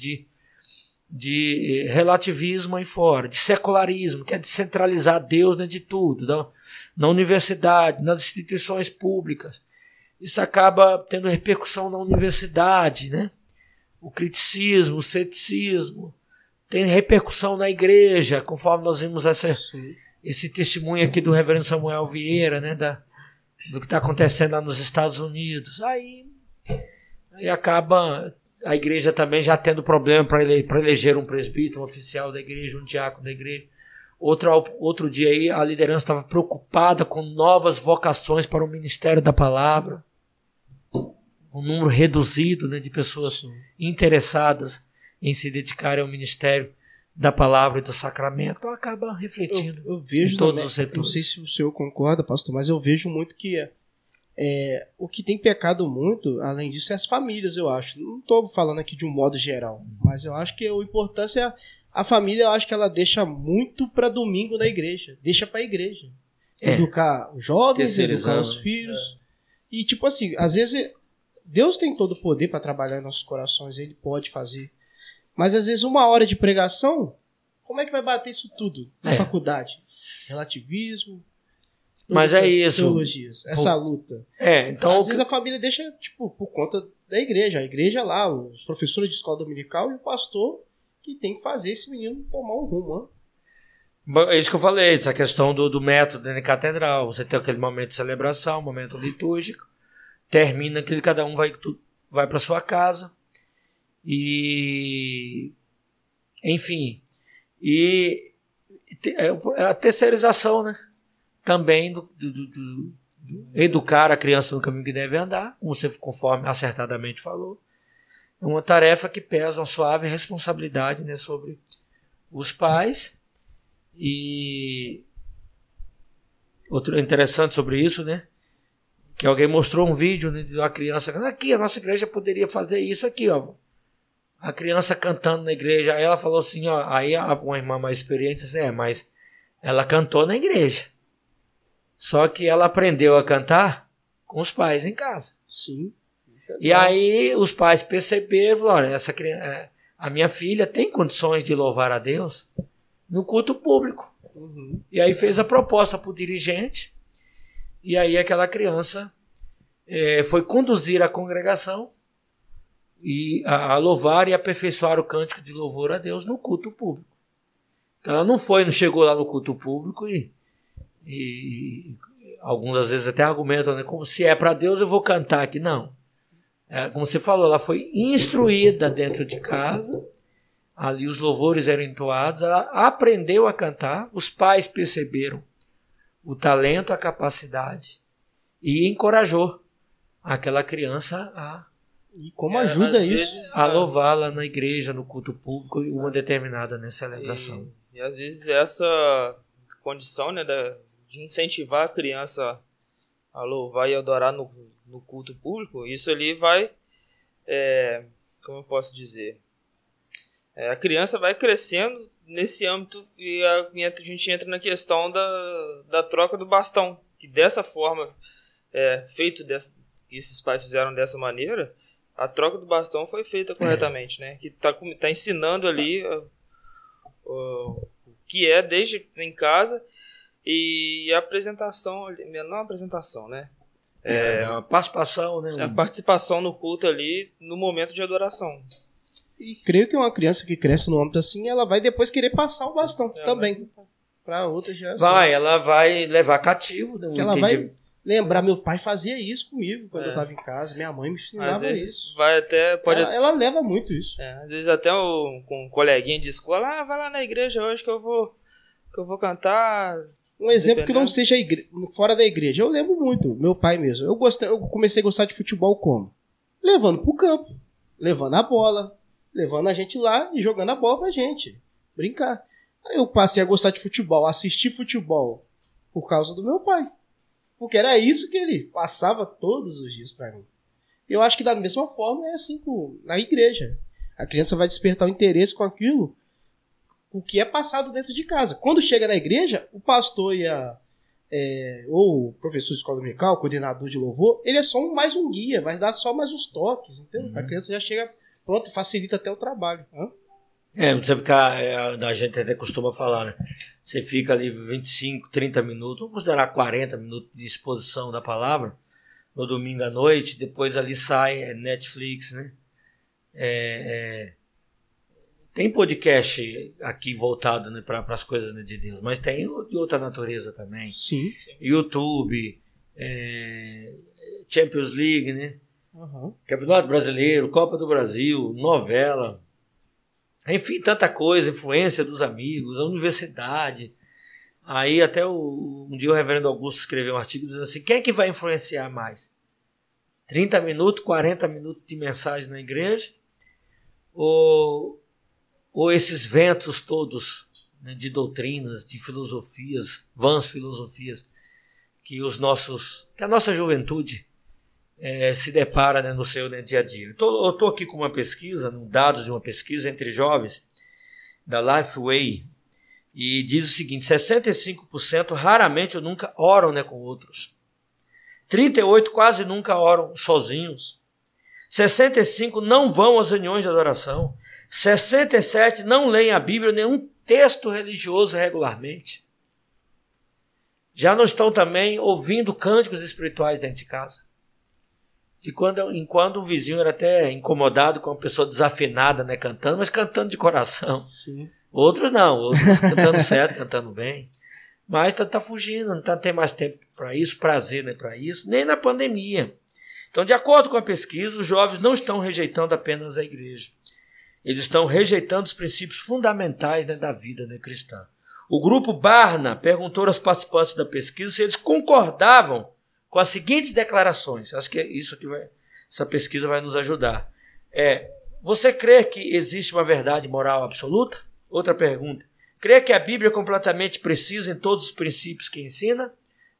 de relativismo aí fora, de secularismo, que é descentralizar Deus, né, de tudo, na universidade, nas instituições públicas, isso acaba tendo repercussão na universidade, né? O criticismo, o ceticismo, tem repercussão na igreja, conforme nós vimos esse testemunho aqui do reverendo Samuel Vieira, né? Do que está acontecendo lá nos Estados Unidos. Aí acaba a igreja também já tendo problema para eleger um presbítero, um oficial da igreja, um diácono da igreja. Outro dia aí a liderança estava preocupada com novas vocações para o ministério da palavra. Um número reduzido, né, de pessoas interessadas em se dedicarem ao ministério da palavra e do sacramento. Então acaba refletindo eu vejo em todos também, os setores. Não sei se o senhor concorda, pastor, mas eu vejo muito que o que tem pecado muito, além disso, é as famílias, eu acho. Não estou falando aqui de um modo geral, mas eu acho que a importância é a família, eu acho que ela deixa muito para domingo na igreja. Deixa para a igreja. Educar os jovens, educar os filhos. E tipo assim, às vezes Deus tem todo o poder para trabalhar em nossos corações, Ele pode fazer. Mas às vezes 1 hora de pregação, como é que vai bater isso tudo na faculdade? Relativismo, mas é isso. Teologias, essa luta. Então às vezes a família deixa, tipo, por conta da igreja. A igreja lá, os professores de escola dominical e o pastor que tem que fazer esse menino tomar um rumo. É isso que eu falei, essa questão do método dentro da catedral. Você tem aquele momento de celebração, momento litúrgico, termina aquilo, cada um vai para sua casa. E enfim, e a terceirização, né? Também do educar a criança no caminho que deve andar, como você conforme acertadamente falou. É uma tarefa que pesa uma suave responsabilidade, né, sobre os pais. E outro interessante sobre isso, né, que alguém mostrou um vídeo, né, de uma criança aqui, a nossa igreja poderia fazer isso aqui, ó. A criança cantando na igreja, aí ela falou assim, ó, aí uma irmã mais experiente disse, mas ela cantou na igreja. Só que ela aprendeu a cantar com os pais em casa. Sim. E aí os pais perceberam, falaram, essa criança, a minha filha tem condições de louvar a Deus no culto público. E aí fez a proposta para o dirigente, e aí aquela criança foi conduzir a congregação e a louvar e aperfeiçoar o cântico de louvor a Deus no culto público. Então ela não chegou lá no culto público e alguns às vezes até argumentam, né, como se é para Deus eu vou cantar aqui. Não. Como você falou, ela foi instruída dentro de casa, ali os louvores eram entoados, ela aprendeu a cantar, os pais perceberam o talento, a capacidade e encorajou aquela criança E como ajuda isso? A louvá-la na igreja, no culto público, em uma determinada celebração. E às vezes essa condição, né, de incentivar a criança a louvar e adorar no culto público, isso ali vai, como eu posso dizer, a criança vai crescendo nesse âmbito e a gente entra na questão da troca do bastão, que dessa forma, feito esses pais fizeram dessa maneira, a troca do bastão foi feita corretamente, né? Que tá ensinando ali o que é desde em casa e a apresentação, não a apresentação, né? A participação, né? A participação no culto ali, no momento de adoração. E creio que uma criança que cresce no âmbito assim, ela vai depois querer passar o bastão também. Para outras gerações. Ela vai levar cativo. Né? Ela vai lembrar, meu pai fazia isso comigo quando eu estava em casa, minha mãe me ensinava isso. Vai até, ela leva muito isso. Às vezes até com um coleguinha de escola, vai lá na igreja hoje que eu vou cantar. Um exemplo que não seja fora da igreja. Eu lembro muito, meu pai mesmo. Eu comecei a gostar de futebol como? Levando pro campo, levando a bola, levando a gente lá e jogando a bola pra gente. Brincar. Aí eu passei a gostar de futebol, assistir futebol por causa do meu pai. Porque era isso que ele passava todos os dias pra mim. Eu acho que da mesma forma é assim na igreja. A criança vai despertar o interesse com aquilo, o que é passado dentro de casa. Quando chega na igreja, o pastor ou o professor de escola dominical, coordenador de louvor, ele é só mais um guia, vai dar só mais uns toques, entendeu? A criança já chega pronto, facilita até o trabalho. Você ficar, a gente até costuma falar, né? Você fica ali 25, 30 minutos, vamos considerar 40 minutos de exposição da palavra, no domingo à noite, depois ali sai Netflix, né? Tem podcast aqui voltado, né, para as coisas, né, de Deus, mas tem de outra natureza também. Sim. YouTube, Champions League, né? Campeonato Brasileiro, Copa do Brasil, novela, enfim, tanta coisa, influência dos amigos, a universidade. Aí até um dia o reverendo Augusto escreveu um artigo dizendo assim, quem é que vai influenciar mais? 30 minutos, 40 minutos de mensagem na igreja? Ou esses ventos todos, né, de doutrinas, de filosofias, vãs filosofias, que a nossa juventude se depara, né, no seu, né, dia a dia. Eu estou aqui com uma pesquisa, dados de uma pesquisa entre jovens da Lifeway, e diz o seguinte, 65% raramente ou nunca oram, né, com outros. 38% quase nunca oram sozinhos. 65% não vão às reuniões de adoração. 67% não leem a Bíblia, nenhum texto religioso regularmente. Já não estão também ouvindo cânticos espirituais dentro de casa. Enquanto o vizinho era até incomodado com uma pessoa desafinada, né, cantando, mas cantando de coração. Sim. Outros não, outros cantando certo, cantando bem. Mas tá fugindo, não tem mais tempo para isso, prazer, né, para isso, nem na pandemia. Então, de acordo com a pesquisa, os jovens não estão rejeitando apenas a igreja. Eles estão rejeitando os princípios fundamentais, né, da vida, né, cristã. O grupo Barna perguntou aos participantes da pesquisa se eles concordavam com as seguintes declarações. Acho que é isso que essa pesquisa vai nos ajudar. Você crê que existe uma verdade moral absoluta? Outra pergunta. Crê que a Bíblia é completamente precisa em todos os princípios que ensina?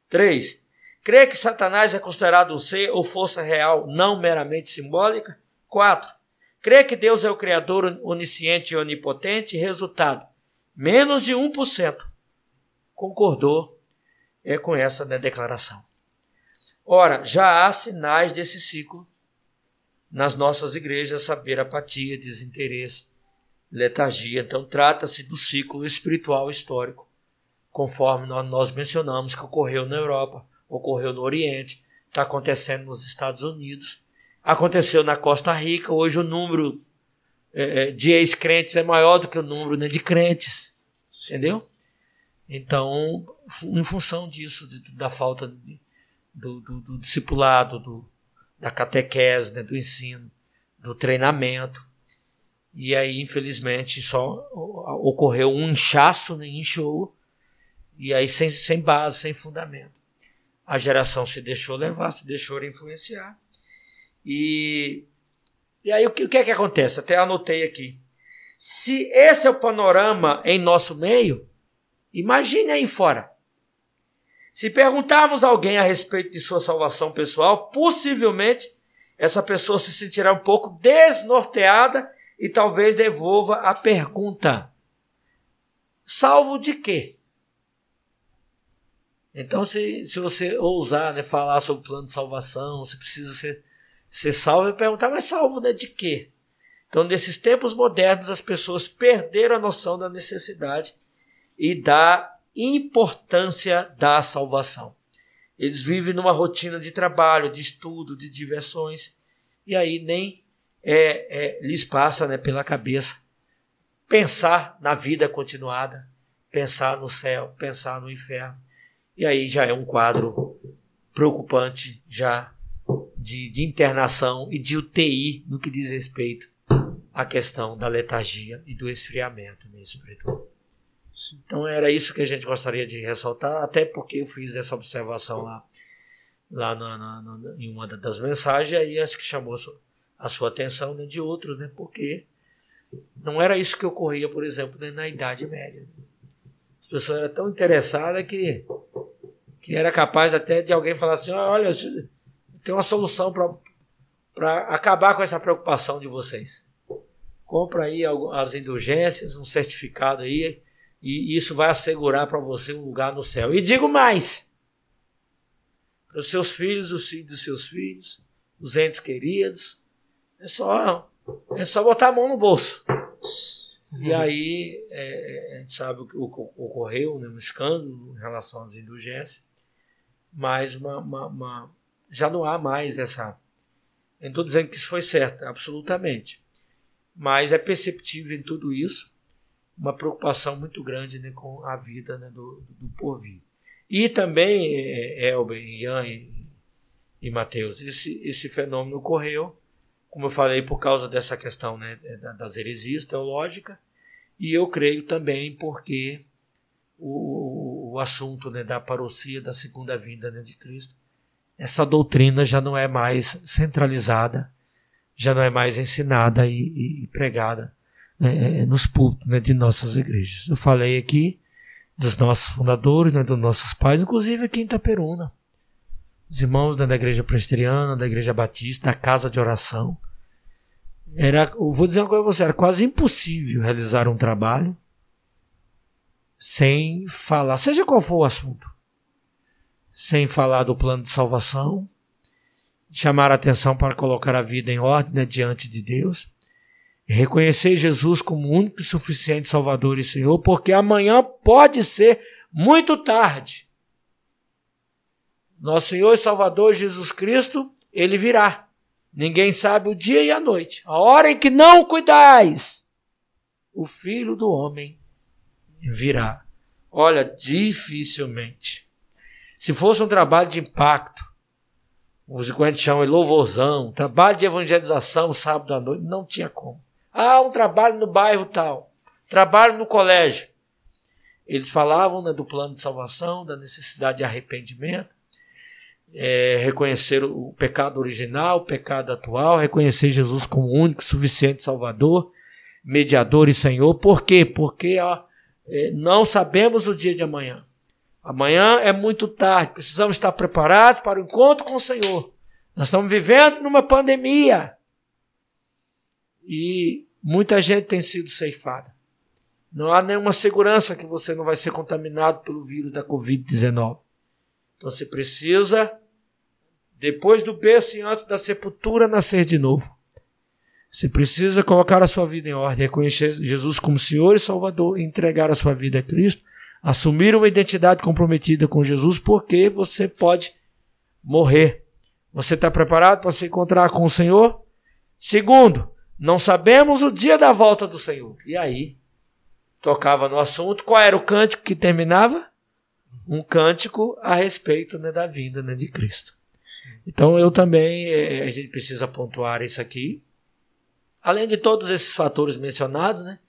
3. Crê que Satanás é considerado um ser ou força real, não meramente simbólica? 4. Crê que Deus é o Criador onisciente e onipotente? Resultado, menos de 1% concordou com essa, né, declaração. Ora, já há sinais desse ciclo nas nossas igrejas, saber, apatia, desinteresse, letargia. Então, trata-se do ciclo espiritual histórico, conforme nós mencionamos que ocorreu na Europa, ocorreu no Oriente, está acontecendo nos Estados Unidos, aconteceu na Costa Rica. Hoje o número de ex-crentes é maior do que o número, né, de crentes, entendeu? Então, em função disso, da falta do discipulado, da catequese, né, do ensino, do treinamento. E aí, infelizmente, só ocorreu um inchaço, né, inchou, e aí sem base, sem fundamento. A geração se deixou levar, se deixou influenciar. E aí o que é que acontece? Até anotei aqui. Se esse é o panorama em nosso meio, imagine aí fora. Se perguntarmos a alguém a respeito de sua salvação pessoal, possivelmente essa pessoa se sentirá um pouco desnorteada e talvez devolva a pergunta: salvo de quê? Então, se você ousar, né, falar sobre o plano de salvação, você precisa ser salvo, e perguntar, mas salvo, né, de quê? Então, nesses tempos modernos, as pessoas perderam a noção da necessidade e da importância da salvação. Eles vivem numa rotina de trabalho, de estudo, de diversões, e aí nem lhes passa, né, pela cabeça pensar na vida continuada, pensar no céu, pensar no inferno. E aí já é um quadro preocupante já de internação e de UTI no que diz respeito à questão da letargia e do esfriamento, né, espiritual. Então era isso que a gente gostaria de ressaltar, até porque eu fiz essa observação lá em uma das mensagens, aí acho que chamou a sua atenção, né, de outros, né, porque não era isso que ocorria, por exemplo, né, na Idade Média. Né? As pessoas eram tão interessadas que era capaz até de alguém falar assim, olha, tem uma solução para acabar com essa preocupação de vocês. Compra aí as indulgências, um certificado aí, e isso vai assegurar para você um lugar no céu. E digo mais, para os seus filhos, os filhos dos seus filhos, os entes queridos, é só botar a mão no bolso. E aí, a gente sabe o que ocorreu, né, um escândalo em relação às indulgências, mas já não há mais essa... Eu não estou dizendo que isso foi certo, absolutamente. Mas é perceptível em tudo isso uma preocupação muito grande, né, com a vida, né, do porvir. E também, Elber, Ian e Mateus, esse fenômeno ocorreu, como eu falei, por causa dessa questão, né, das heresias teológicas, e eu creio também porque o assunto, né, da parousia, da segunda vinda, né, de Cristo, essa doutrina já não é mais centralizada, já não é mais ensinada e pregada, né, nos púlpitos, né, de nossas igrejas. Eu falei aqui dos nossos fundadores, né, dos nossos pais, inclusive aqui em Itaperuna. Os irmãos, né, da igreja presbiteriana, da igreja batista, da casa de oração. Eu vou dizer uma coisa para você, era quase impossível realizar um trabalho sem falar, seja qual for o assunto, sem falar do plano de salvação, chamar a atenção para colocar a vida em ordem, né, diante de Deus, e reconhecer Jesus como o único e suficiente Salvador e Senhor, porque amanhã pode ser muito tarde. Nosso Senhor e Salvador Jesus Cristo, Ele virá. Ninguém sabe o dia e a noite, a hora em que não cuidais, o Filho do Homem virá. Olha, dificilmente. Se fosse um trabalho de impacto, o que a gente chama de louvorzão, trabalho de evangelização sábado à noite, não tinha como. Um trabalho no bairro tal, trabalho no colégio. Eles falavam, né, do plano de salvação, da necessidade de arrependimento, reconhecer o pecado original, o pecado atual, reconhecer Jesus como o único, suficiente Salvador, mediador e Senhor. Por quê? Porque não sabemos o dia de amanhã. Amanhã é muito tarde, precisamos estar preparados para o encontro com o Senhor. Nós estamos vivendo numa pandemia e muita gente tem sido ceifada. Não há nenhuma segurança que você não vai ser contaminado pelo vírus da Covid-19. Então você precisa, depois do berço e antes da sepultura, nascer de novo. Você precisa colocar a sua vida em ordem, reconhecer Jesus como Senhor e Salvador, entregar a sua vida a Cristo, assumir uma identidade comprometida com Jesus, porque você pode morrer. Você está preparado para se encontrar com o Senhor? Segundo, não sabemos o dia da volta do Senhor. E aí, tocava no assunto. Qual era o cântico que terminava? Um cântico a respeito, né, da vinda, né, de Cristo. Sim. Então eu também, a gente precisa pontuar isso aqui. Além de todos esses fatores mencionados, né,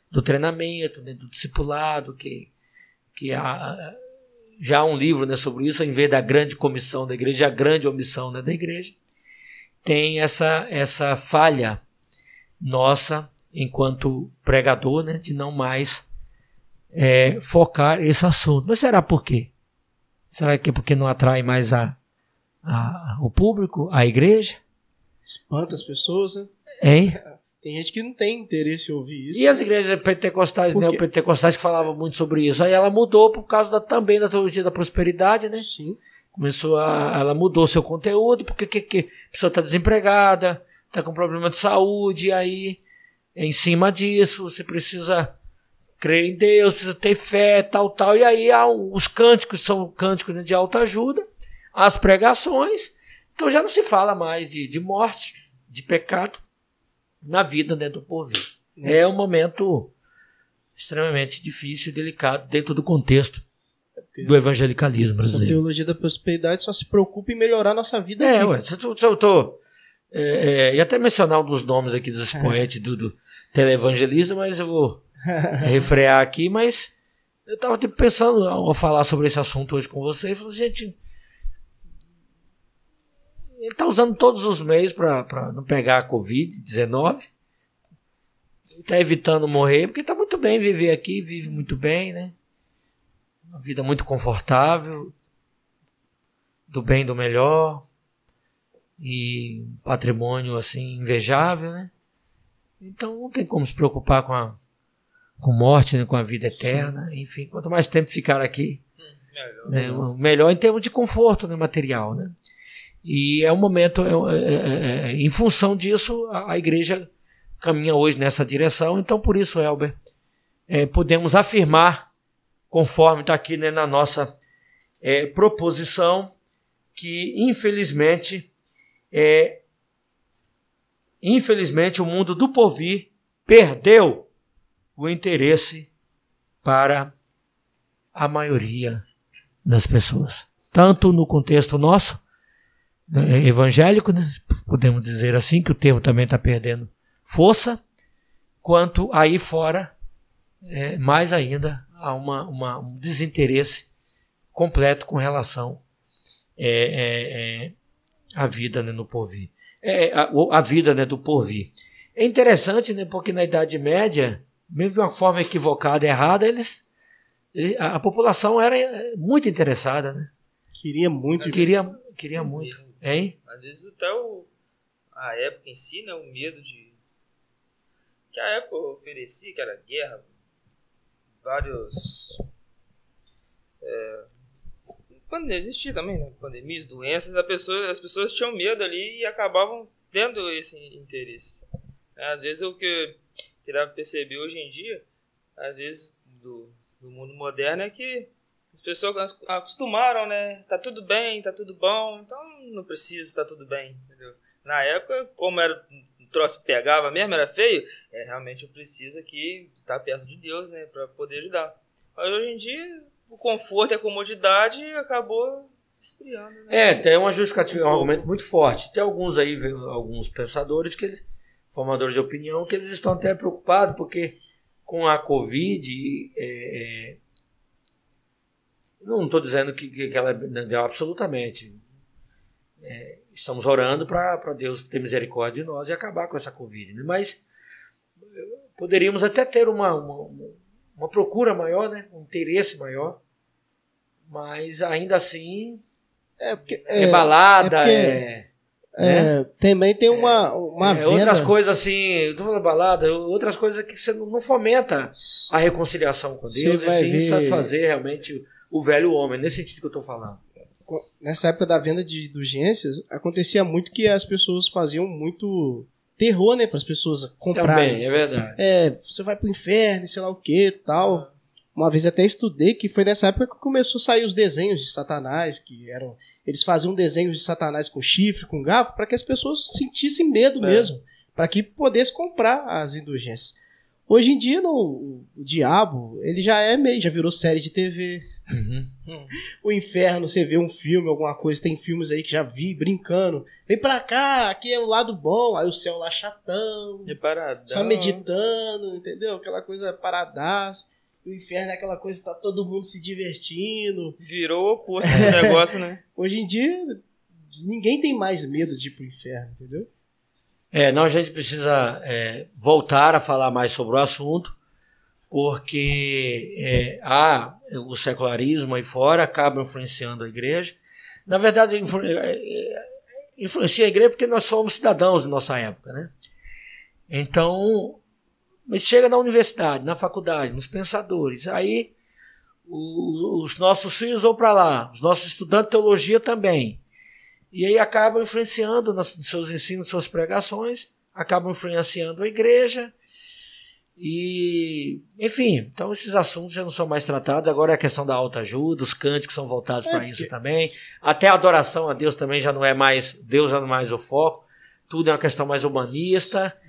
do treinamento, né, do discipulado, que já há um livro, né, sobre isso, em vez da grande comissão da igreja, a grande omissão, né, da igreja, tem essa falha nossa, enquanto pregador, né, de não mais focar esse assunto. Mas será por quê? Será que é porque não atrai mais o público, a igreja? Espanta as pessoas, né? Hein? Tem gente que não tem interesse em ouvir isso. E as igrejas pentecostais, neopentecostais, que falavam muito sobre isso. Aí ela mudou por causa também da teologia da prosperidade, né? Sim. Ela mudou seu conteúdo, porque a pessoa está desempregada, está com problema de saúde, e aí, em cima disso, você precisa crer em Deus, precisa ter fé, tal. E aí há os cânticos, são cânticos de autoajuda, as pregações. Então já não se fala mais de morte, de pecado na vida, né, do porvir. É um momento extremamente difícil e delicado dentro do contexto do evangelicalismo brasileiro. A teologia da prosperidade só se preocupa em melhorar a nossa vida aqui. Ia até mencionar um dos nomes aqui dos expoentes do televangelista, mas eu vou refrear aqui. Mas eu estava pensando ao falar sobre esse assunto hoje com você, e falei, gente, ele está usando todos os meios para não pegar a Covid-19. Ele está evitando morrer, porque está muito bem viver aqui, vive muito bem, né? Uma vida muito confortável, do bem e do melhor, e um patrimônio assim invejável, né? Então não tem como se preocupar com morte, né? Com a vida eterna. Sim. Enfim, quanto mais tempo ficar aqui, melhor em termos de conforto, né, material, né? E é um momento, em função disso, a igreja caminha hoje nessa direção. Então, por isso, Elber, podemos afirmar, conforme está aqui, né, na nossa proposição, que infelizmente o mundo do porvir perdeu o interesse para a maioria das pessoas. Tanto no contexto nosso, evangélico, né, podemos dizer assim, que o termo também está perdendo força, quanto aí fora, mais ainda, há um desinteresse completo com relação à vida, né, no porvir. A vida, né, do porvir. É interessante, né, porque na Idade Média, mesmo de uma forma equivocada e errada, a população era muito interessada, né? Queria muito. Queria muito. Hein? Às vezes até a época em si, né, o medo que a época oferecia, que era guerra, vários... quando existia também, né, pandemias, doenças, as pessoas tinham medo ali e acabavam tendo esse interesse. Às vezes o que eu queria perceber hoje em dia, às vezes do mundo moderno, é que as pessoas acostumaram, né? Tá tudo bem, tá tudo bom, então não precisa estar tudo bem, entendeu? Na época, como o troço pegava mesmo, era feio, realmente eu preciso aqui estar perto de Deus, né? Para poder ajudar. Mas hoje em dia, o conforto e a comodidade acabou esfriando, né? Tem uma justificativa, um argumento muito forte. Tem alguns pensadores, formadores de opinião, que eles estão até preocupados, porque com a Covid... não estou dizendo que ela deu absolutamente. Estamos orando para Deus ter misericórdia de nós e acabar com essa Covid. Né? Mas poderíamos até ter uma procura maior, né? Um interesse maior. Mas ainda assim balada, também tem uma venda. Outras coisas assim, eu estou falando balada, outras coisas que você não fomenta a reconciliação com Deus e sim satisfazer realmente o velho homem, nesse sentido que eu estou falando. Nessa época da venda de indulgências, acontecia muito que as pessoas faziam muito terror, né, para as pessoas comprarem. Também, é verdade. Você vai pro inferno, sei lá o que, tal. Uma vez até estudei que foi nessa época que começou a sair os desenhos de Satanás, eles faziam desenhos de Satanás com chifre, com garfo, para que as pessoas sentissem medo mesmo, para que pudesse comprar as indulgências. Hoje em dia, o diabo, ele já virou série de TV. Uhum. O inferno, você vê um filme, alguma coisa, tem filmes aí que já vi brincando. Vem pra cá, aqui é o lado bom. Aí o céu lá chatão, só meditando, entendeu? Aquela coisa paradaço. O inferno é aquela coisa que tá todo mundo se divertindo. Virou o oposto do negócio, né? Hoje em dia, ninguém tem mais medo de ir pro inferno, entendeu? A gente precisa voltar a falar mais sobre o assunto, porque o secularismo aí fora acaba influenciando a igreja. Na verdade, influencia a igreja porque nós somos cidadãos de nossa época, né? Então, mas chega na universidade, na faculdade, nos pensadores, aí os nossos filhos vão para lá, os nossos estudantes de teologia também. E aí acabam influenciando nos seus ensinos, suas pregações, acabam influenciando a igreja. E, enfim, então esses assuntos já não são mais tratados. Agora é a questão da autoajuda, os cânticos são voltados para isso também. Até a adoração a Deus também já não é mais, Deus já não é mais o foco. Tudo é uma questão mais humanista.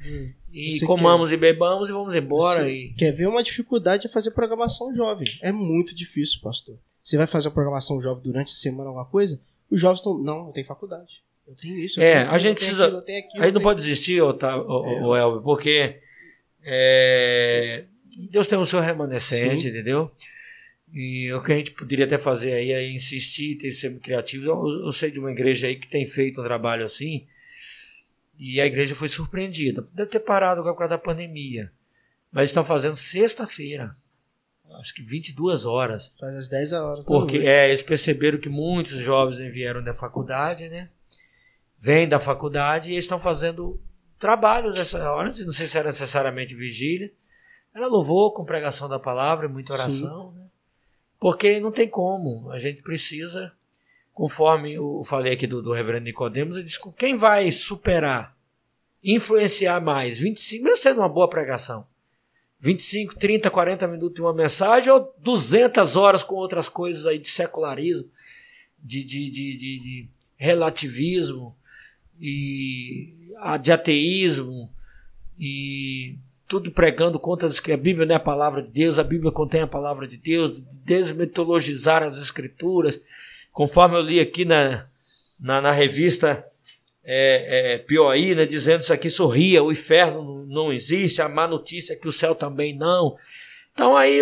E comamos e bebamos e vamos embora. Quer ver uma dificuldade de fazer programação jovem? É muito difícil, pastor. Você vai fazer uma programação jovem durante a semana, alguma coisa? Os jovens estão, não, eu tenho faculdade. Eu tenho isso, a gente precisa. A gente não pode desistir, Elber, porque Deus tem o seu remanescente, entendeu? E o que a gente poderia até fazer aí é insistir, ter ser criativo. Eu sei de uma igreja aí que tem feito um trabalho assim, e a igreja foi surpreendida. Deve ter parado agora por causa da pandemia, mas estão fazendo sexta-feira. Acho que 22 horas. Faz às 10 horas. Porque eles perceberam que muitos jovens vieram da faculdade, né? Vêm da faculdade e eles estão fazendo trabalhos nessa hora. Não sei se era necessariamente vigília. Era louvor com pregação da palavra e muita oração, né? Porque não tem como. A gente precisa, conforme eu falei aqui do reverendo Nicodemos, ele disse que quem vai superar, influenciar mais, 25, mesmo sendo uma boa pregação, 25, 30, 40 minutos de uma mensagem ou 200 horas com outras coisas aí de secularismo, de relativismo, e de ateísmo, e tudo pregando contra que a Bíblia não é a palavra de Deus, a Bíblia contém a palavra de Deus, desmitologizar as Escrituras, conforme eu li aqui na revista POI, né, dizendo isso aqui sorria, o inferno não existe, a má notícia é que o céu também não. Então aí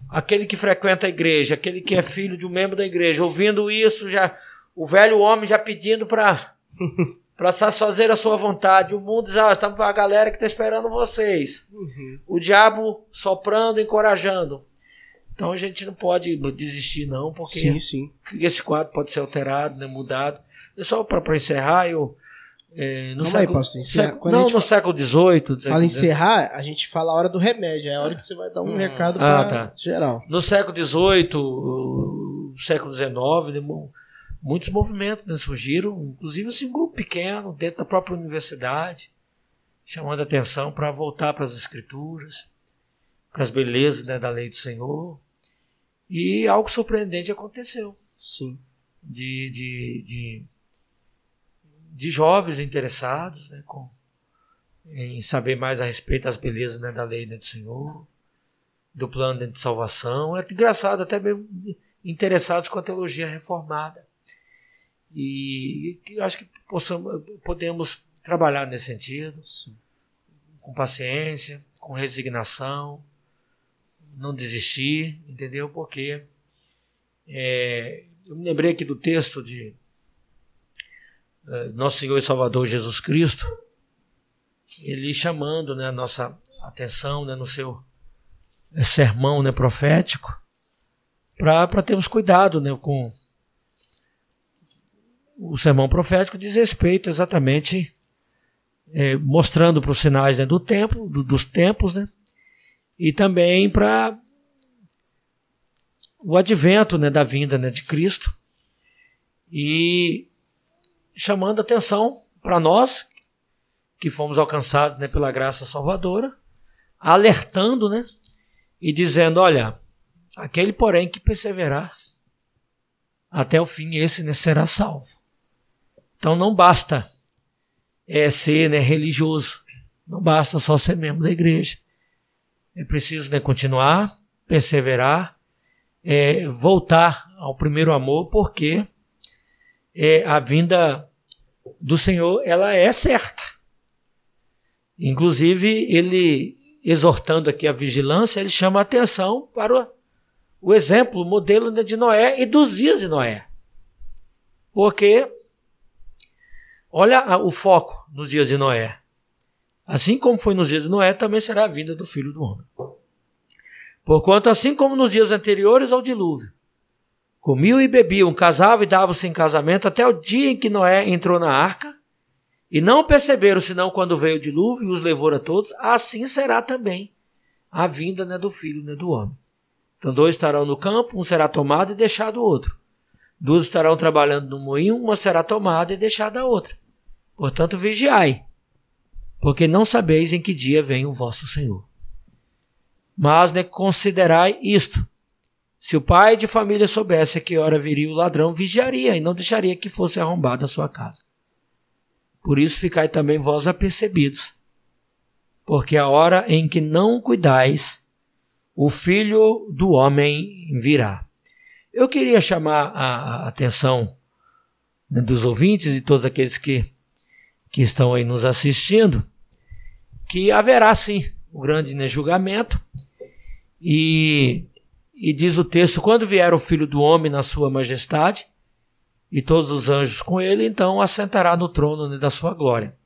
aquele que frequenta a igreja, aquele que é filho de um membro da igreja, ouvindo isso, já o velho homem já pedindo para satisfazer a sua vontade, o mundo diz, estamos a galera que está esperando vocês, o diabo soprando, encorajando. Então a gente não pode desistir não, porque esse quadro pode ser alterado, né, mudado. E só para encerrar, no século XVIII... Fala encerrar, a gente fala a hora do remédio, é a hora que você vai dar um recado para geral. No século XVIII, século XIX, muitos movimentos, né, surgiram, inclusive assim, um grupo pequeno dentro da própria universidade, chamando a atenção para voltar para as Escrituras, para as belezas, né, da lei do Senhor. E algo surpreendente aconteceu. Sim. De jovens interessados, né, em saber mais a respeito das belezas, né, da lei, né, do Senhor, do plano, né, de salvação. É engraçado, até mesmo interessados com a teologia reformada. E acho que podemos trabalhar nesse sentido, com paciência, com resignação, não desistir, entendeu? Porque eu me lembrei aqui do texto de Nosso Senhor e Salvador Jesus Cristo, ele chamando, né, a nossa atenção, né, no seu sermão, né, profético, para termos cuidado, né, com o sermão profético diz respeito exatamente mostrando para os sinais, né, do tempo, dos tempos, né, e também para o advento, né, da vinda, né, de Cristo, e chamando atenção para nós que fomos alcançados, né, pela graça salvadora, alertando, né, e dizendo, olha, aquele porém que perseverar até o fim, esse, né, será salvo. Então não basta ser, né, religioso, não basta só ser membro da igreja. É preciso, né, continuar, perseverar, voltar ao primeiro amor, porque a vinda do Senhor, ela é certa. Inclusive, ele, exortando aqui a vigilância, ele chama a atenção para o exemplo, o modelo, né, de Noé e dos dias de Noé. Porque olha o foco nos dias de Noé. Assim como foi nos dias de Noé, também será a vinda do Filho do Homem. Porquanto, assim como nos dias anteriores ao dilúvio, comiam e bebiam, casavam e davam-se em casamento até o dia em que Noé entrou na arca, e não perceberam, senão quando veio o dilúvio e os levou a todos, assim será também a vinda, né, do Filho, né, do homem. Então 2 estarão no campo, um será tomado e deixado o outro. 2 estarão trabalhando no moinho, uma será tomada e deixada a outra. Portanto, vigiai, porque não sabeis em que dia vem o vosso Senhor. Mas, né, considerai isto. Se o pai de família soubesse a que hora viria o ladrão, vigiaria e não deixaria que fosse arrombada a sua casa. Por isso ficai também vós apercebidos, porque a hora em que não cuidais, o Filho do Homem virá. Eu queria chamar a atenção, né, dos ouvintes e todos aqueles que estão aí nos assistindo, que haverá sim o grande, né, julgamento, e diz o texto, quando vier o Filho do Homem na sua majestade, e todos os anjos com ele, então assentará no trono, né, da sua glória.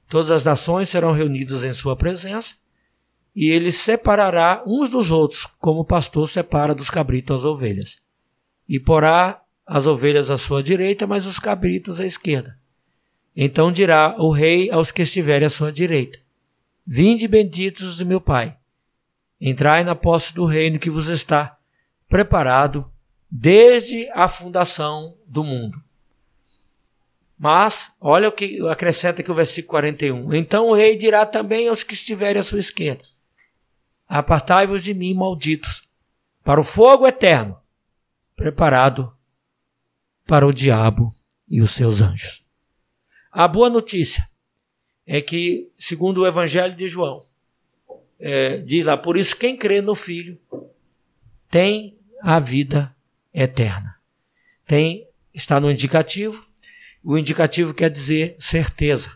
Todas as nações serão reunidas em sua presença, e ele separará uns dos outros, como o pastor separa dos cabritos as ovelhas. E porá as ovelhas à sua direita, mas os cabritos à esquerda. Então dirá o rei aos que estiverem à sua direita, vinde benditos de meu Pai, entrai na posse do reino que vos está preparado desde a fundação do mundo. Mas, olha o que acrescenta aqui o versículo 41. Então o rei dirá também aos que estiverem à sua esquerda, apartai-vos de mim, malditos, para o fogo eterno, preparado para o diabo e os seus anjos. A boa notícia é que, segundo o Evangelho de João, diz lá, por isso quem crê no Filho tem a vida eterna. Está no indicativo. O indicativo quer dizer certeza.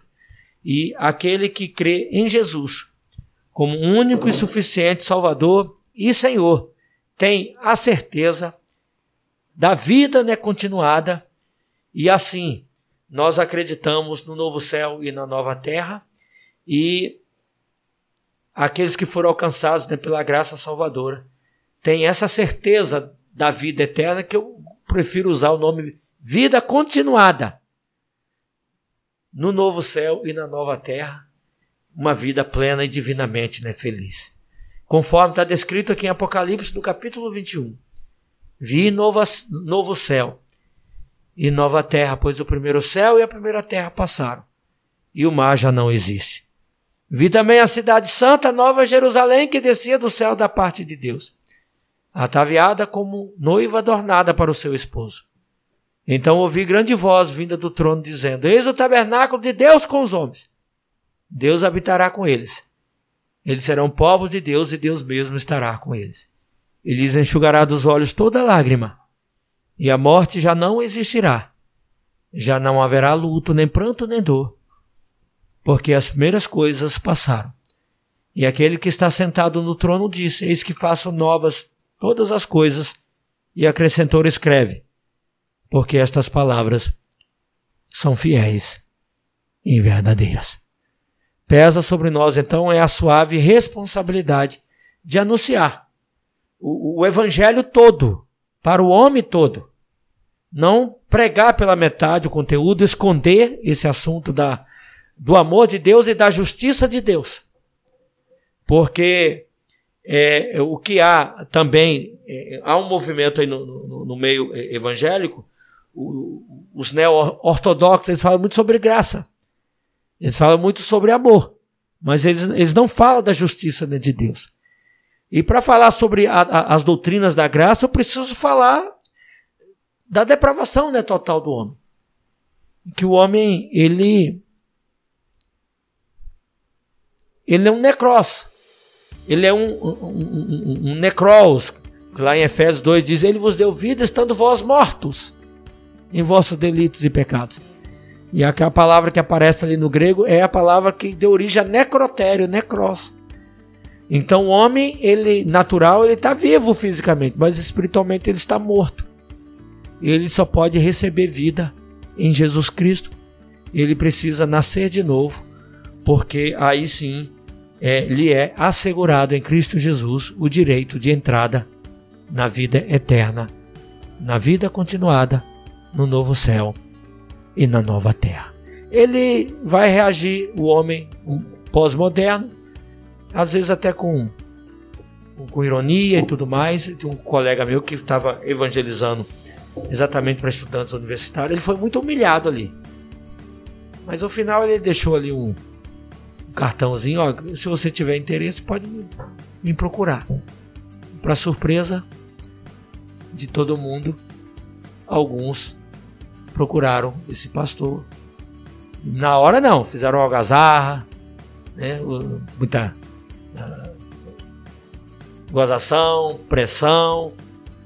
E aquele que crê em Jesus como único e suficiente Salvador e Senhor tem a certeza da vida, né, continuada. E assim nós acreditamos no novo céu e na nova terra, e aqueles que foram alcançados, né, pela graça salvadora têm essa certeza da vida eterna, que eu prefiro usar o nome vida continuada. No novo céu e na nova terra, uma vida plena e divinamente, né, feliz. Conforme está descrito aqui em Apocalipse, no capítulo 21. Vi novo céu e nova terra, pois o primeiro céu e a primeira terra passaram, e o mar já não existe. Vi também a cidade santa, Nova Jerusalém, que descia do céu da parte de Deus, ataviada como noiva adornada para o seu esposo. Então ouvi grande voz vinda do trono, dizendo, eis o tabernáculo de Deus com os homens. Deus habitará com eles. Eles serão povos de Deus, e Deus mesmo estará com eles. Ele lhes enxugará dos olhos toda lágrima, e a morte já não existirá. Já não haverá luto, nem pranto, nem dor, porque as primeiras coisas passaram. E aquele que está sentado no trono disse, eis que faço novas todas as coisas, e acrescentou, escreve, porque estas palavras são fiéis e verdadeiras. Pesa sobre nós, então, a suave responsabilidade de anunciar o evangelho todo, para o homem todo. Não pregar pela metade o conteúdo, esconder esse assunto do amor de Deus e da justiça de Deus. Porque o que há também, há um movimento aí no meio evangélico, os neo-ortodoxos, eles falam muito sobre graça, eles falam muito sobre amor, mas eles não falam da justiça, né, de Deus. E para falar sobre as doutrinas da graça, eu preciso falar da depravação, né, total do homem. Que o homem, ele é um necros, ele é um necros. Lá em Efésios 2 diz, ele vos deu vida estando vós mortos em vossos delitos e pecados. E a palavra que aparece ali no grego é a palavra que deu origem a necrotério, necros. Então o homem, ele natural, ele está vivo fisicamente, mas espiritualmente ele está morto. Ele só pode receber vida em Jesus Cristo. Ele precisa nascer de novo, porque aí sim lhe é assegurado em Cristo Jesus o direito de entrada na vida eterna, na vida continuada, no novo céu e na nova terra. ele vai reagir, o homem pós-moderno, às vezes até com ironia e tudo mais. Tem um colega meu que estava evangelizando exatamente para estudantes universitários, ele foi muito humilhado ali. Mas no final ele deixou ali um cartãozinho, ó, se você tiver interesse pode me procurar. Para surpresa de todo mundo, alguns procuraram esse pastor. Na hora não, fizeram algazarra, né, muita gozação, pressão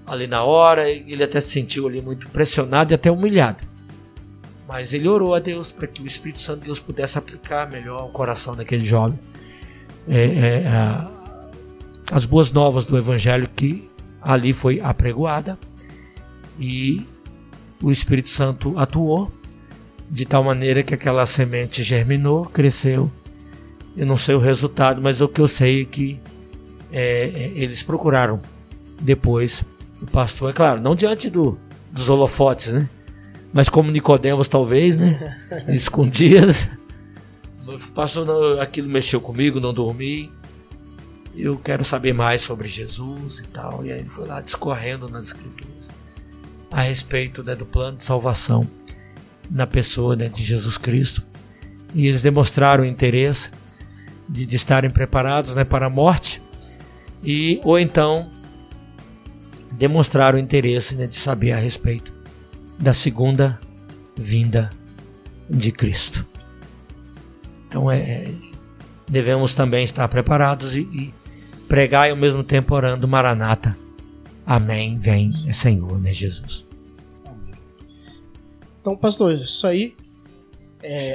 ali na hora. Ele até se sentiu ali muito pressionado e até humilhado. Mas ele orou a Deus para que o Espírito Santo de Deus pudesse aplicar melhor ao coração daqueles jovens as boas novas do Evangelho que ali foi apregoada, e o Espírito Santo atuou de tal maneira que aquela semente germinou, cresceu. Eu não sei o resultado, mas o que eu sei é que eles procuraram depois o pastor, é claro, não diante dos holofotes, né? Mas como Nicodemos talvez, né? Escondidas. Pastor, não, aquilo mexeu comigo, não dormi. Eu quero saber mais sobre Jesus e tal. E aí ele foi lá discorrendo nas Escrituras a respeito, né, do plano de salvação na pessoa, né, de Jesus Cristo. E eles demonstraram o interesse de estarem preparados, né, para a morte, ou então demonstraram o interesse, né, de saber a respeito da segunda vinda de Cristo. Então devemos também estar preparados e pregar e ao mesmo tempo orando: Maranata, amém, vem Senhor, né, Jesus. Então, pastor, isso aí.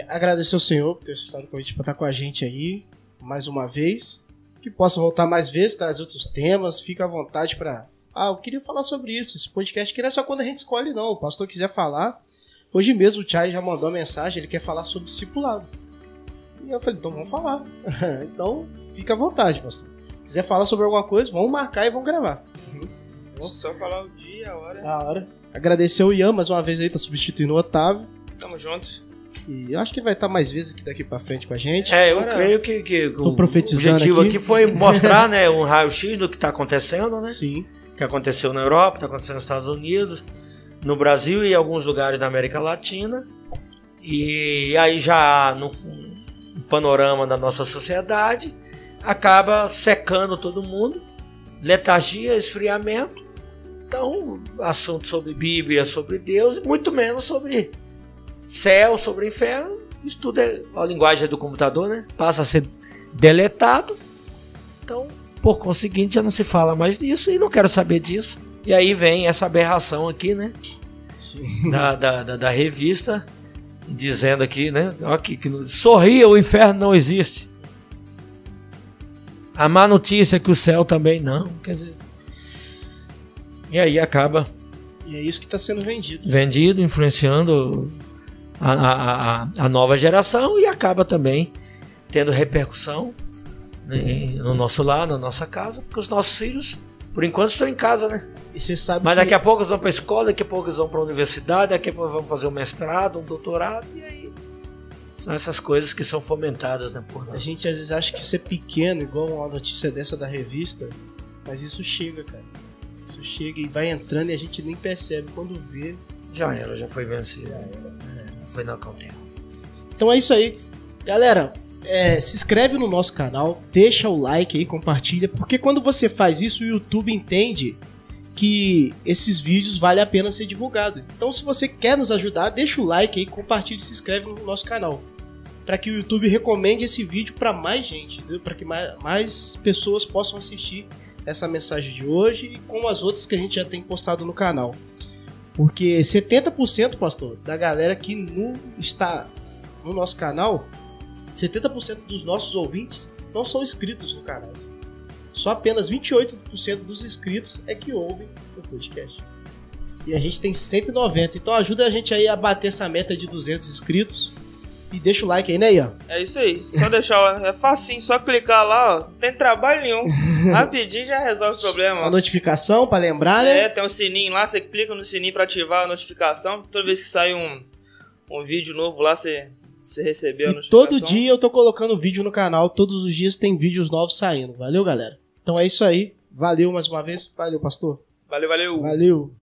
Agradecer ao Senhor por ter aceitado o convite para estar com a gente aí mais uma vez. Que possa voltar mais vezes, trazer outros temas. Fica à vontade para... eu queria falar sobre isso. Esse podcast que não é só quando a gente escolhe, não. O pastor quiser falar. Hoje mesmo o Chay já mandou uma mensagem, ele quer falar sobre discipulado. E eu falei, então vamos falar. Então, fica à vontade, pastor. Quiser falar sobre alguma coisa, vamos marcar e vamos gravar. Só falar o dia, a hora. A hora. Agradecer o Ian mais uma vez aí, tá substituindo o Otávio. Tamo junto. E eu acho que ele vai estar mais vezes aqui daqui pra frente com a gente. Eu creio que tô profetizando o objetivo aqui foi mostrar, né, um raio-x do que está acontecendo, né? Sim. Que aconteceu na Europa, está acontecendo nos Estados Unidos, no Brasil e em alguns lugares da América Latina. E aí já no panorama da nossa sociedade acaba secando todo mundo, letargia, esfriamento. Então, assunto sobre Bíblia, sobre Deus, e muito menos sobre céu, sobre inferno. Isso tudo a linguagem do computador, né? Passa a ser deletado. Então, por conseguinte, já não se fala mais disso e não quero saber disso. E aí vem essa aberração aqui, né? Sim. Da revista, dizendo aqui, né? Aqui, que sorria, o inferno não existe. A má notícia é que o céu também não. Quer dizer... E aí acaba... E é isso que está sendo vendido. Vendido, influenciando a nova geração, e acaba também tendo repercussão, né, no nosso lar, na nossa casa, porque os nossos filhos, por enquanto, estão em casa, né? E você sabe Mas daqui a pouco eles vão para a escola, daqui a pouco eles vão para a universidade, daqui a pouco vão fazer um mestrado, um doutorado, e aí são essas coisas que são fomentadas, né, por nós. A gente às vezes acha que isso é pequeno, igual uma notícia dessa da revista, mas isso chega, cara. Isso chega e vai entrando e a gente nem percebe. Quando vê... Já foi vencida. Foi na cautela. Então é isso aí. Galera, se inscreve no nosso canal, deixa o like aí, compartilha, porque quando você faz isso, o YouTube entende que esses vídeos vale a pena ser divulgado. Então, se você quer nos ajudar, deixa o like aí, compartilha e se inscreve no nosso canal, para que o YouTube recomende esse vídeo para mais gente, para que mais pessoas possam assistir essa mensagem de hoje e como as outras que a gente já tem postado no canal. Porque 70%, pastor, da galera que não está no nosso canal, 70% dos nossos ouvintes não são inscritos no canal. Só apenas 28% dos inscritos é que ouvem o podcast. E a gente tem 190. Então ajuda a gente aí a bater essa meta de 200 inscritos. E deixa o like aí, né, Ian? É isso aí. Só deixar, é facinho, só clicar lá, ó. Não tem trabalho nenhum. Rapidinho já resolve o problema. A notificação pra lembrar, né? Tem um sininho lá, você clica no sininho pra ativar a notificação. Toda vez que sai um vídeo novo lá, você Você recebeu a E notificação? todo dia eu tô colocando vídeo no canal, todos os dias tem vídeos novos saindo. Valeu, galera? Então é isso aí. Valeu mais uma vez. Valeu, pastor. Valeu. Valeu.